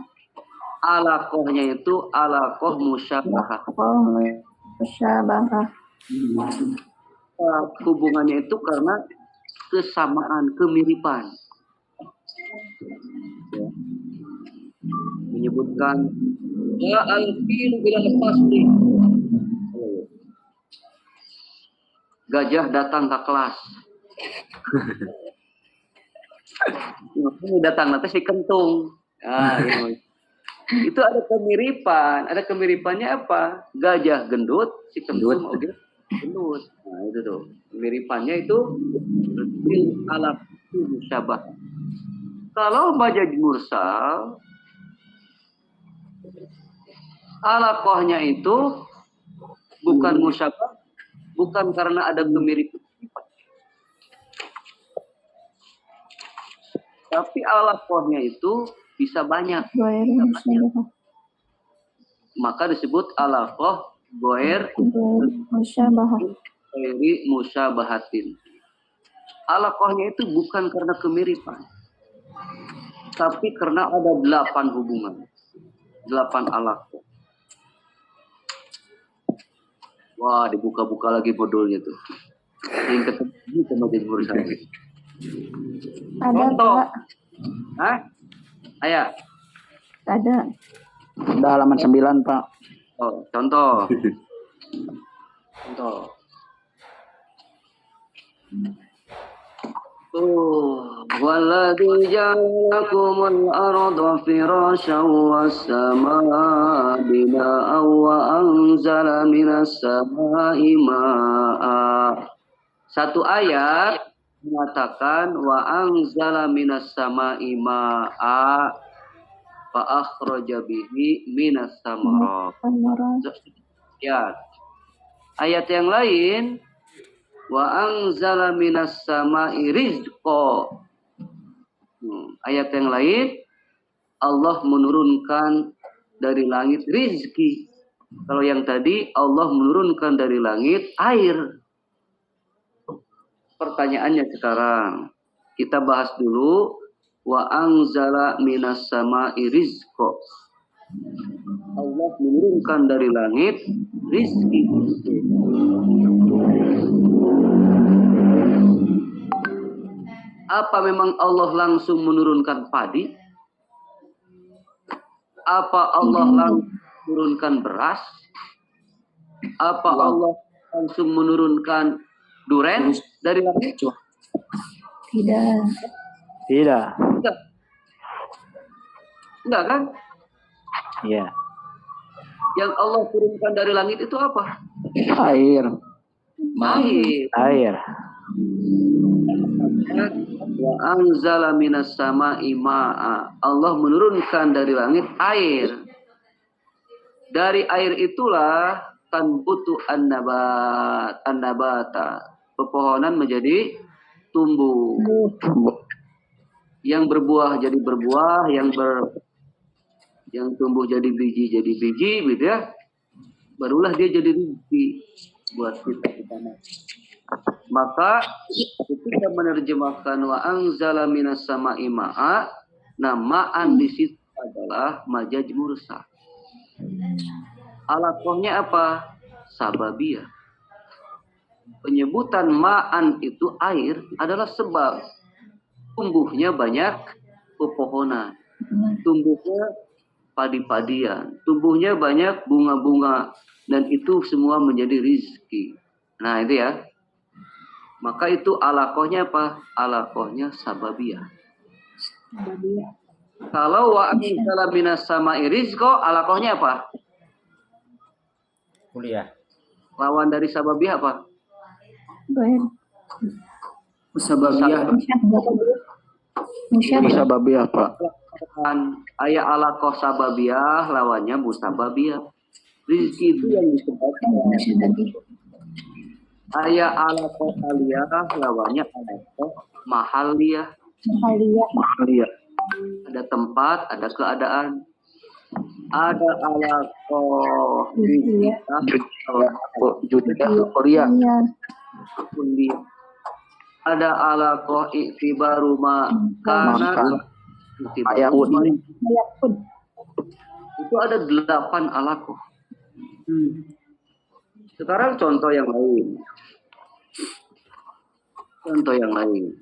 alaqohnya itu alaqoh musyabahah. musyabahah. Hubungannya itu karena kesamaan, kemiripan. Ya. Menyebutkan ya al-fil bilal fasli. Gajah datang ke kelas. Ini datang nanti si kentung. Itu ada kemiripan. Ada kemiripannya apa? Gajah gendut, si kentung oke. Gendut. Nah, itu tuh. Kemiripannya itu ala musyabah. Kalau majaz mursal alaqahnya itu bukan musyabah, bukan karena ada kemiripan. Tapi alaqahnya itu bisa banyak. Maka disebut alaqah goer musyabahatin. Alaqahnya itu bukan karena kemiripan, tapi karena ada 8 hubungan, 8 alaqah. Wah, dibuka-buka lagi modulnya tuh. Yang ketemu sama jadi mursal. Ada, Contoh. Pak. Hah? Ayah. Ada. Udah halaman 9, Pak. Oh, contoh. Contoh. Walladzi ja'alakumul arda firasyan was samaa bina'an wa anzala minas samaa'i maa'a. Satu ayat mengatakan wa anzala minas samaa'i maa'a fa akhraja bihi minas samarat. Ya. Ayat yang lain wa anzala minas sama'i rizqa. Ayat yang lain Allah menurunkan dari langit rizki. Kalau yang tadi Allah menurunkan dari langit air. Pertanyaannya sekarang kita bahas dulu wa anzala minas sama'i rizqa. Allah menurunkan dari langit rizki. Apa memang Allah langsung menurunkan padi? Apa Allah langsung menurunkan beras? Apa Allah langsung menurunkan duren dari langit? Tidak. Tidak. Enggak. Enggak kan? Iya. Yang Allah turunkan dari langit itu apa? Air. Air. Air. Wa anzala minas sama'i ma'a. Allah menurunkan dari langit air. Dari air itulah tanbutu an-nabata. Pepohonan menjadi tumbuh. Yang berbuah jadi berbuah, yang tumbuh jadi biji gitu ya. Barulah dia jadi rezeki buat kita di tanah. Maka ketika menerjemahkan wa anzala minas sama'i ma'a, ma'an di situ adalah majaz mursal. Alaqahnya apa? Sababiyah. Penyebutan ma'an itu air adalah sebab tumbuhnya banyak pepohonan, tumbuhnya padi-padian, tumbuhnya banyak bunga-bunga, dan itu semua menjadi rizki. Nah itu ya. Maka itu alaqahnya apa? Alaqahnya sababiyah. Kalau wa anzala minas sama'i rizqa, alaqahnya apa? Kuliah. Lawan dari sababiyah apa? Musababiyah. Musababiyah, Pak. Ayat alaqah sababiyah lawannya musababiyah. Rizki itu yang disebabkan. Ayat alaqah aliyah lawannya alaqah mahaliyah. Iya. Ada tempat, ada keadaan. Ada alaqah Judia Korea. kuliah. ada alaqah i'tibaru ma kana Maka i'tibaru ayakun. itu ada 8 alaqah. Sekarang contoh yang lain. Contoh yang lain.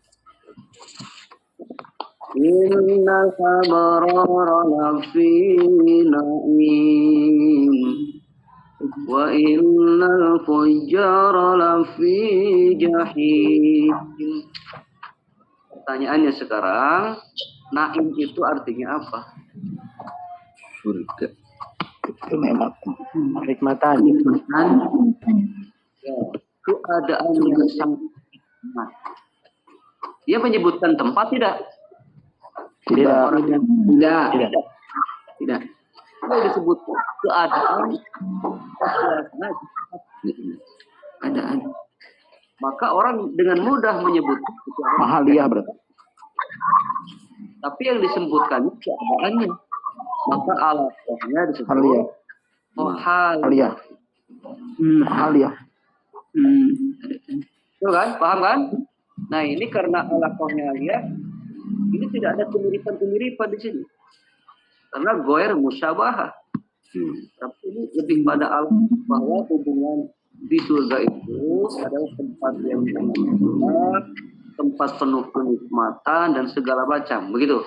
Innal abrara lafi na'im wa innal fujjara lafi jahim. Pertanyaannya sekarang, naim itu artinya apa? Surga. Itu memang Hikmatan. Ya, keadaan yang sangat nikmat. Dia menyebutkan tempat tidak? Tidak. Tidak. Tidak. Tidak. Dia disebut keadaan suasana Keadaan. maka orang dengan mudah menyebut itu. mahaliyah berarti. Tapi yang disebutkan keadaannya. Maka alaqahnya disebut Mahaliyah. hal. Mahaliyah. Mahaliyah. Betul kan? Paham kan? Nah, ini karena alaqahnya aliyah, ini tidak ada kemiripan-kemiripan di sini. Karena goer musyabahah. Tapi ini lebih pada alam bahwa hubungan di surga itu adalah tempat yang sangat tempat penuh kenikmatan dan segala macam. Begitu.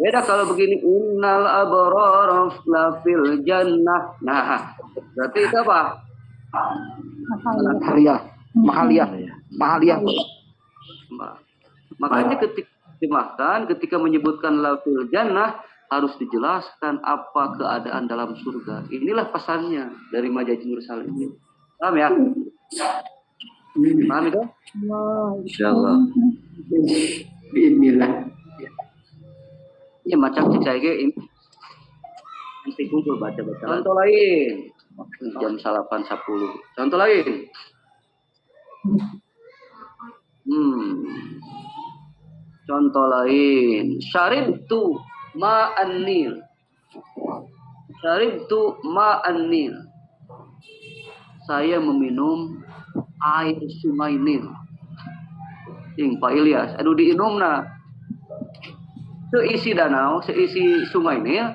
Beda kalau begini, innal abrara lafil jannah. Nah, berarti itu apa? Mahaliyah. Mahaliyah. Mahaliyah. Makanya ketika menyebutkan lafil jannah harus dijelaskan apa keadaan dalam surga. Inilah pesannya dari Majaz Mursal ini. Paham ya? Paham itu? Insyaallah. Bismillah. Ya macam cicai ini. Nanti kumpul baca-baca. Contoh lain. Jam 8.10. Contoh lain. Contoh lain. Syaribtu ma'an nil. Syaribtu ma'an nil. Saya meminum air sungai Nil. Pak Ilyas, aduh diinumna. Seisi danau, seisi sungai Nil.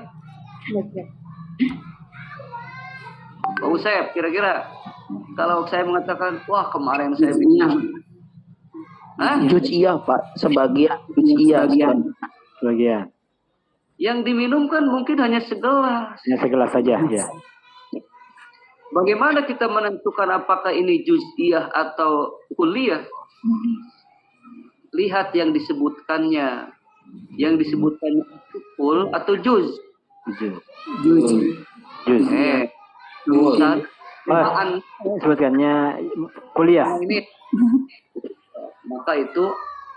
Pak Usep, kira-kira kalau saya mengatakan, wah kemarin saya minum. Juz'iyah, Pak. Sebagian juz'iyah. Sebagian. Yang diminum kan mungkin hanya segelas. Hanya segelas saja, ya. Bagaimana kita menentukan apakah ini juz'iyah atau kulliyah? Lihat yang disebutkannya. Yang disebutkannya full atau juz. Juz. Sebutkannya kuliah. Ini maka itu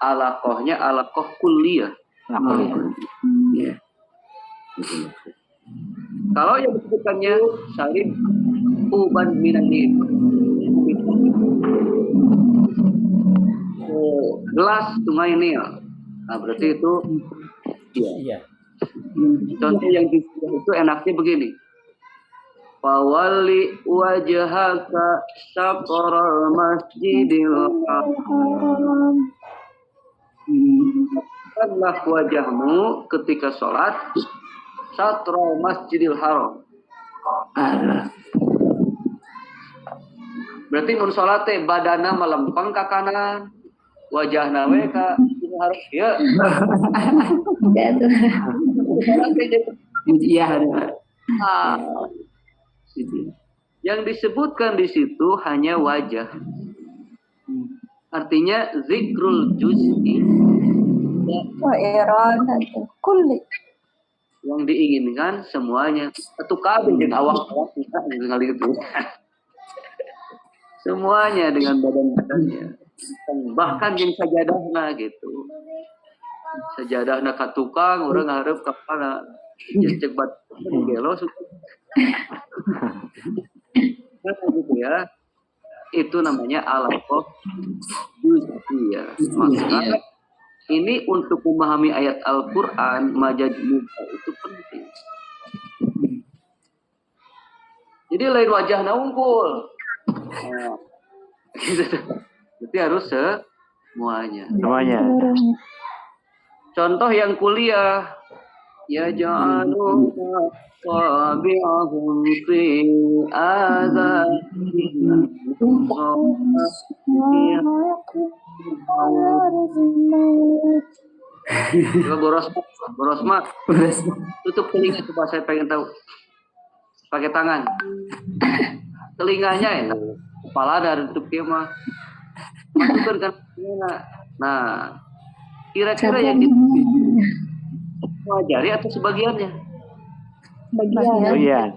alaqahnya alaqah kulliyah. Ya. Kalau yang disebutkannya syarib uban minan nil, gelas sungai Nil. Nah berarti itu iya. Contoh yang itu enaknya begini. Fawalli wajhaka syaqral masjidil haram. Telah wajahmu ketika sholat syatral masjidil haram. Berarti mun sholat teh badana melempeng ke kanan, wajahna we ka haram ya. Iya. Yang disebutkan di situ hanya wajah. Artinya zikrul juz'i yang diinginkan semuanya. Itu kabeh jeung awak-awak kita kali itu. Semuanya dengan badan-badannya. Bahkan yang sajadahna gitu. Sajadahna ka tukang, urang ngarep ka kana. Cek bat gelo gitu ya. Itu namanya alaqah juz'iyah. Maka ini untuk memahami ayat Al-Quran, majaz muka itu penting. Jadi lain wajah na unggul. Gitu tuh. Berarti harus semuanya. Semuanya. Seluruhnya. Contoh yang kuliah, ya ja'aluna sabi'ahum fi adhanihim Coba Borosma, tutup telinga coba saya pengen tahu. Pakai tangan. Telinganya ya, kepala ada tutup dia mah. Masukkan kan telinga. Nah, kira-kira yang dipelajari atau sebagiannya? Bagian. Bagian.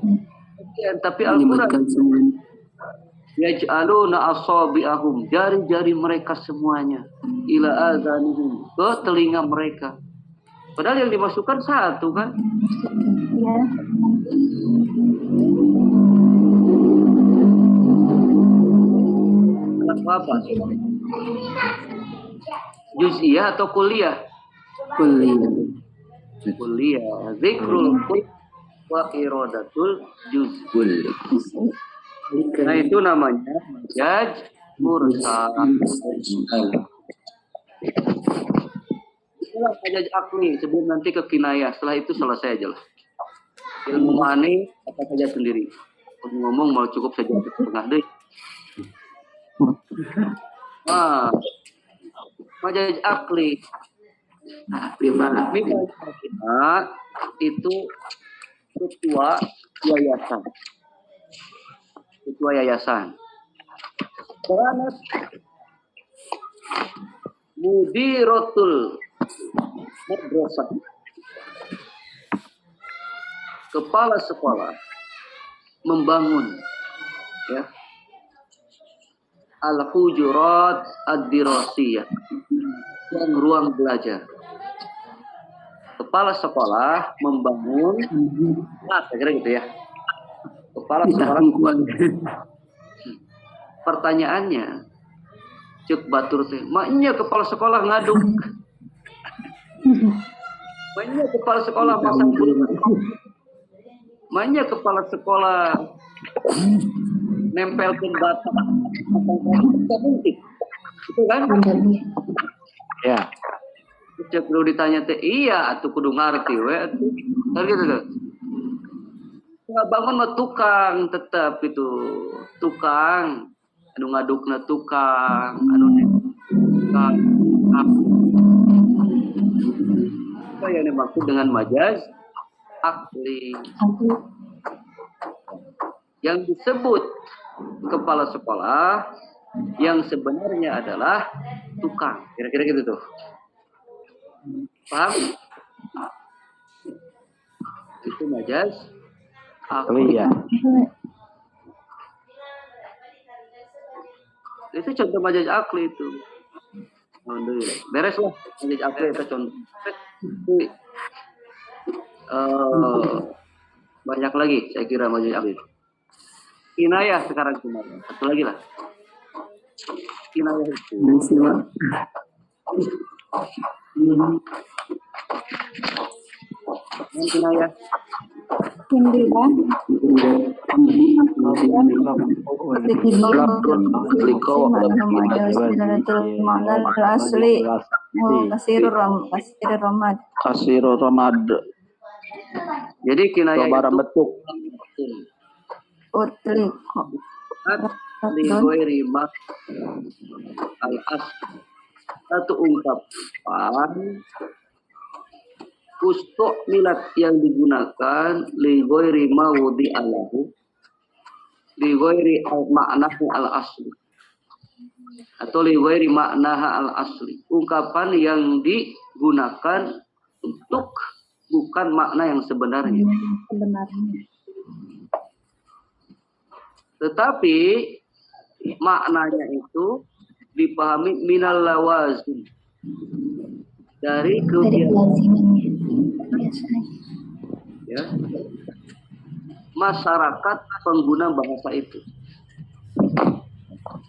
Sebagian, tapi Al-Quran Menyebutkan semuanya. yaj'aluna asabi'ahum, jari-jari mereka semuanya ila azanihim, ke telinga mereka. Padahal yang dimasukkan satu kan? Ya. Apa? Juz'iyah atau kuliah? Kuliah. Kuliah. Zikrul kull wa iradatul juz. Nah itu namanya majaz mursal. Itulah majaz akli sebelum nanti ke kinayah. Setelah itu selesai aja lah. Ilmu ma'ani apa saja sendiri. Ngomong mau cukup saja setengah deh. Nah, majaz akli. Prima. Misalnya itu ketua yayasan. Ketua yayasan. Kanat mudiratul madrasah. Kepala sekolah membangun ya al-hujurat ad-dirasiyah, yang ruang belajar. Kepala sekolah membangun, nah saya kira gitu ya. Kepala sekolah. Pertanyaannya, cek batur teh, maknya kepala sekolah ngaduk. Maknya kepala sekolah pasang bulu. Maknya kepala sekolah nempelkan bata. Itu kan? Ya. Cek perlu ditanya teh, iya atau kudu ngarti we atuh. Kan gitu tuh. Nggak bangun mah tukang tetap itu. Tukang anu ngadukna tukang, anu tukang. Apa yang dimaksud dengan majaz akli? Yang disebut kepala sekolah yang sebenarnya adalah tukang. Kira-kira gitu tuh. Paham? Itu majaz akli. Iya. Itu contoh majaz akli itu. Alhamdulillah. Beres lah majaz akli itu contoh. Banyak lagi saya kira majaz akli. Kinayah sekarang kinayah. Satu lagi lah. Kinayah itu. Kinayah. Kasirul ramad. Jadi kinayah Coba itu betuk. Ligoi mak al-as, satu ungkapan ustuk milat yang digunakan ligoi rima wudi alahu, ligoi maknahu al asli, atau ligoi maknaha al asli, ungkapan yang digunakan untuk bukan makna yang sebenarnya. Tetapi maknanya itu dipahami minal lawazim, dari kebiasaan ya, masyarakat pengguna bahasa itu.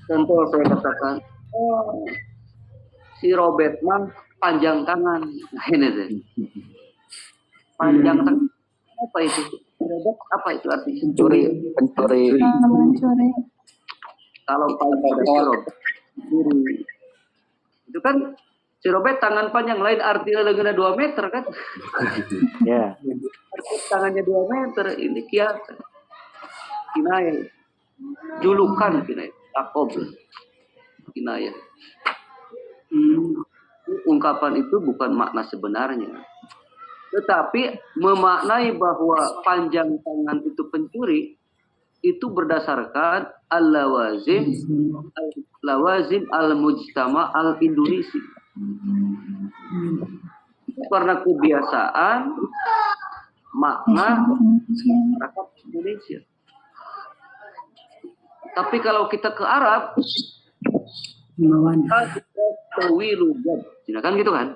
Contoh saya katakan, oh, si Robert man panjang tangan. Nah ini deh. Panjang tangan apa itu? Robert apa itu artinya? Pencuri. Kalau panjang sirobet kiri. Itu kan sirobet tangan panjang, lain artinya lengannya 2 meter kan? Ya. Tangannya 2 meter, ini kiasan. Kinayah. Julukan kinayah. Takob. Kinayah. Ungkapan itu bukan makna sebenarnya. Tetapi memaknai bahwa panjang tangan itu pencuri, itu berdasarkan al-lawazim al-mujtama al-Indonesi. Karena kebiasaan makna masyarakat Indonesia. Tapi kalau kita ke Arab, kan gitu kan?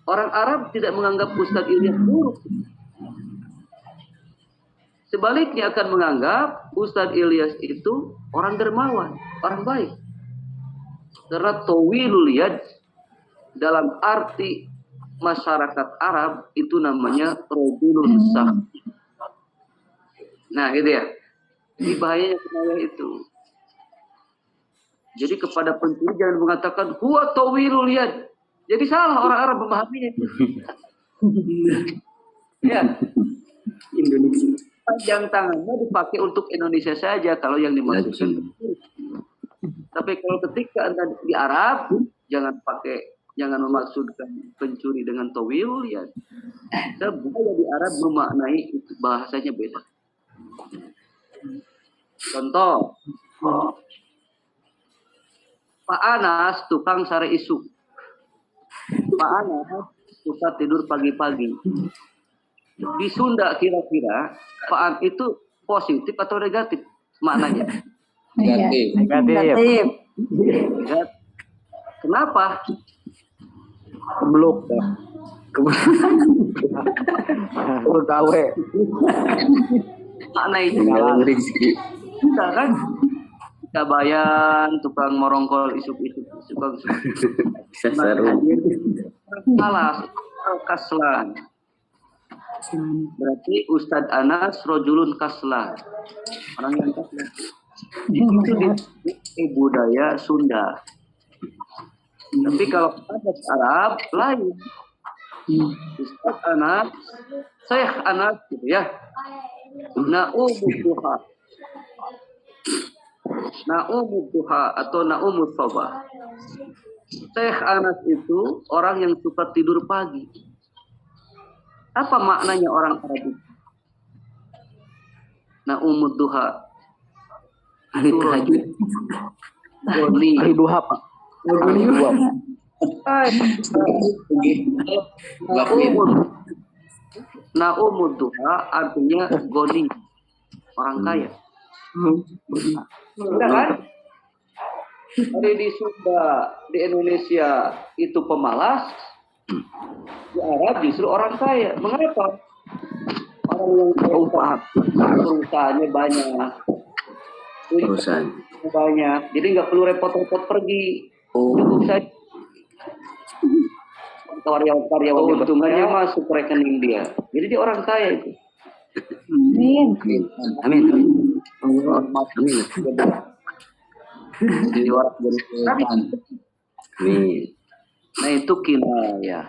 Orang Arab tidak menganggap Ustadz Ilyas buruk. Sebaliknya akan menganggap Ustadz Ilyas itu orang dermawan, orang baik. Karena tawilul yad dalam arti masyarakat Arab itu namanya rajulun sakh. Nah, gitu ya. Ini bahayanya kinayah itu. Jadi kepada pencuri jangan mengatakan huwa tawilul yad. Jadi salah orang Arab memahaminya itu. Ya. Indonesia. Panjang tangannya dipakai untuk Indonesia saja kalau yang dimaksudkan. Tapi kalau ketika Anda di Arab, jangan memaksudkan pencuri dengan tawil ya. Sebab di Arab memaknai itu bahasanya beda. Contoh, Pak Anas tukang sare isuk. Pak Anas suka tidur pagi-pagi. Di Sunda kira-kira Pak Anas itu positif atau negatif maknanya? Negatif. Kenapa? Keblok. Gawe. Maknanya Dalam rezeki. kita kan Kabayan, tukang morongkol isuk-isuk, tukang Bisa seru. salah, kaslan. Berarti Ustadz Anas rojulun kaslan. Orang yang kaslan. Itu di budaya Sunda. Tapi kalau ada Arab lain. Ustadz Anas, Syekh Anas gitu ya. Na'umud duha atau na'umud soba. Syekh Anas itu orang yang suka tidur pagi. Apa maknanya orang Arab itu? Na'umud duha. Ahli tahajud. Goni. Ahli duha, Pak. Ahli duha. Na'umud duha artinya goni. Orang kaya. Enggak kan? Ada di Sunda, di Indonesia itu pemalas, di Arab justru orang kaya. Mengapa? Orang yang perusahaannya banyak, Perusahaan. banyak, jadi nggak perlu repot-repot pergi. Oh. Cukup saja karyawan keuntungannya masuk ke rekening dia. Jadi dia orang kaya itu. Amin. Amin. Amin. Allah. Amin. Di orang Amin. Nah itu kinayah.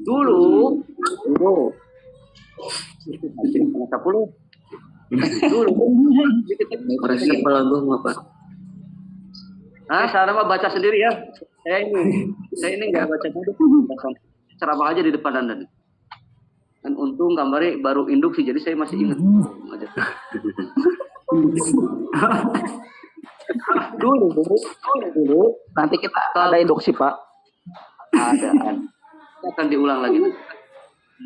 Dulu 10 dulu Orang siapa lagu apa? saya mah baca sendiri ya. Saya ini nggak baca dulu. Ceramah aja di depan Anda nih. Dan untung gambarnya baru induksi jadi saya masih ingat. Dulu Nanti kita ada induksi, Pak. ada akan diulang lagi.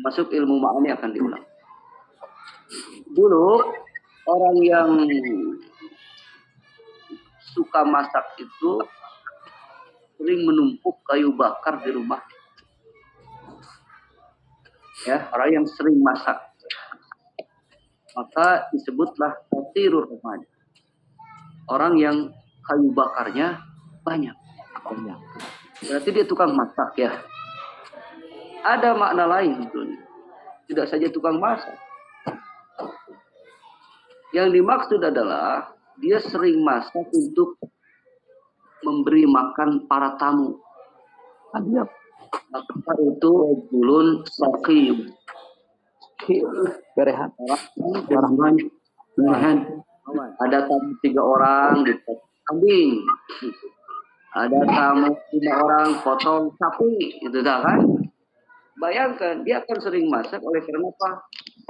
Masuk ilmu ma'ani akan diulang. Dulu orang yang suka masak itu sering menumpuk kayu bakar di rumah. Ya, orang yang sering masak. Maka disebutlah qatirur ramadan. Orang yang kayu bakarnya banyak. Berarti dia tukang masak ya. Ada makna lain sebetulnya. Tidak saja tukang masak. Yang dimaksud adalah dia sering masak untuk memberi makan para tamu. Dia Maka itu ulun saqi. berehat. Ada tamu 3 orang gitu, kambing. Ada tamu 5 orang potong sapi, gitu kan? Bayangkan dia akan sering masak oleh karena apa?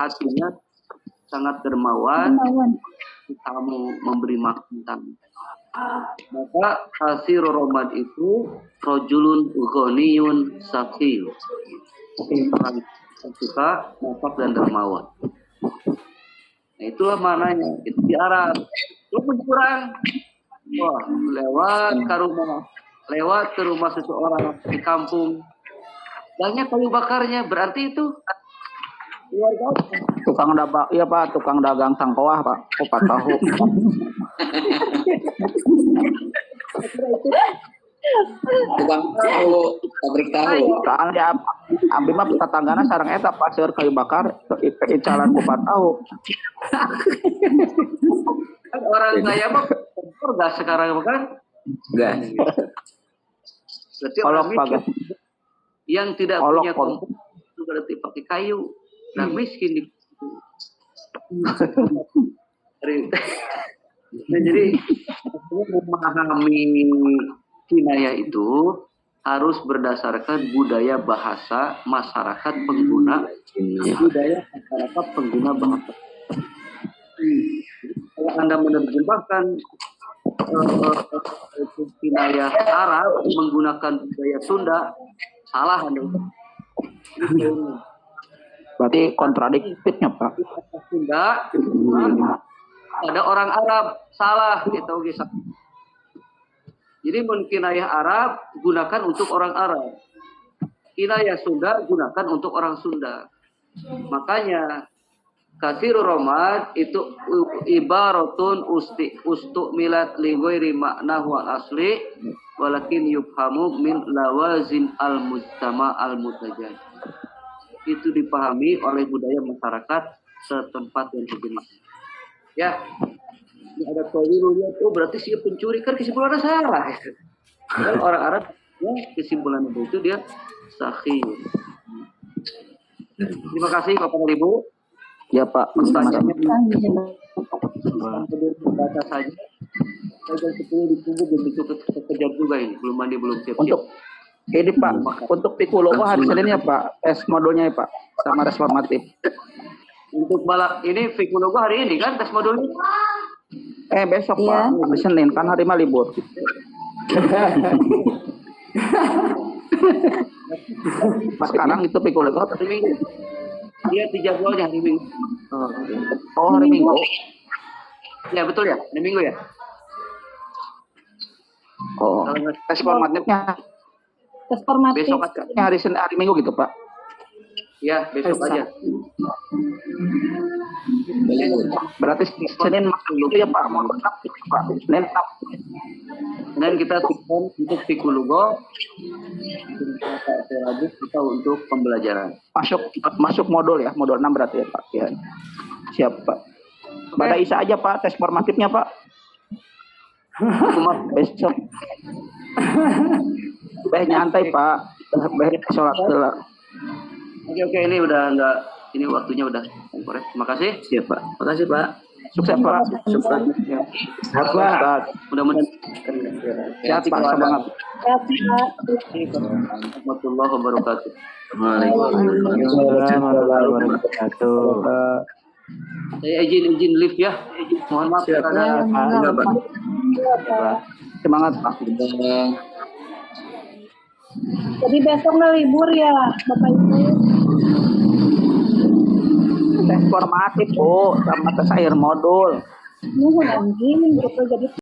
Hatinya sangat dermawan, tamu memberi makan tamu. Maka kasir Romad itu rojulun ghaniyun sakil. Orang yang suka masak dan dermawan. Nah, itulah maknanya. Itu di Arab. Lu kurang. Wah, lewat ke rumah seseorang di kampung. Banyak kayu bakarnya, berarti itu keluarga. Tukang dagang, iya Pak, tukang dagang sangkoah Pak, kupat tahu. Tukang tahu, pabrik tahu. Soalnya abdi mah tetanggana sareng eta Pak, seur kayu bakar, icalan kupat tahu. Kan orang saya mah kompor gas sekarang kan? Gas. Berarti Olok orang Pak. miskin yang tidak Olok, punya kompor itu berarti pakai kayu. Nah, miskin di nah, jadi memahami kinayah itu harus berdasarkan budaya bahasa masyarakat pengguna, budaya masyarakat pengguna bahasa. Kalau Anda menerjemahkan kinayah Arab menggunakan budaya Sunda, salah Anda. Berarti kontradiktifnya Pak. Sunda ada orang Arab, salah gitu kisah. Jadi kinayah Arab gunakan untuk orang Arab, kinayah Sunda gunakan untuk orang Sunda. Makanya kasir Romad itu ibaratun ustumilat li ghairi makna wal asli walakin yufhamu min lawazin al mujtama al mutajad. Itu dipahami oleh budaya masyarakat setempat yang sejenis. Ya, ini ada tawilu lihat, oh berarti si pencuri, kan kesimpulannya salah. Kan orang Arab ya kesimpulan itu dia sahih. Terima kasih Bapak dan Ibu. Ya Pak, sama-sama. Baca saja. Saya 10 ditunggu belum kekejar juga ini, belum mandi belum siap. Untuk ini Pak, untuk Piccolo hari Senin ya Pak, tes modulnya ya Pak, sama reformatif. Untuk balap ini Fikul gua hari ini kan tes modulnya. Besok Iya. Pak, hari Senin kan hari mah libur. Pas sekarang itu Piccolo Hari Minggu. Dia di jadwalnya hari Minggu. oh hari Minggu. Ya betul ya, hari Minggu ya. Oh, tes formatifnya Tes formatif. Besok aja. hari Senin hari Minggu gitu Pak. Ya besok aja. Berarti Senin masuk itu ya Pak, mau tetap Pak. Senin tetap. Dan kita tujuan untuk Fikulugo, kita untuk pembelajaran. Masuk modul ya, modul 6 berarti ya Pak. Ya. Siap Pak. Pada Isa aja Pak, tes formatifnya Pak. Besok. Nyantai Pak. Sholat dulu. Oke, ini udah enggak, ini waktunya udah. Terima kasih. Siap Pak. Makasih Pak. Sukses Pak. Sukses. Sehat Pak. Mudah-mudahan Sehat Pak, semangat. warahmatullahi wabarakatuh. Waalaikumsalam. Saya izin lift ya. Mohon maaf Siap. karena Enggak Pak. Semangat Pak. Jadi besok nggak libur ya, Bapak Ibu? Tes formatif Bu, sama tes akhir modul. Nuhun anjing gitu jadi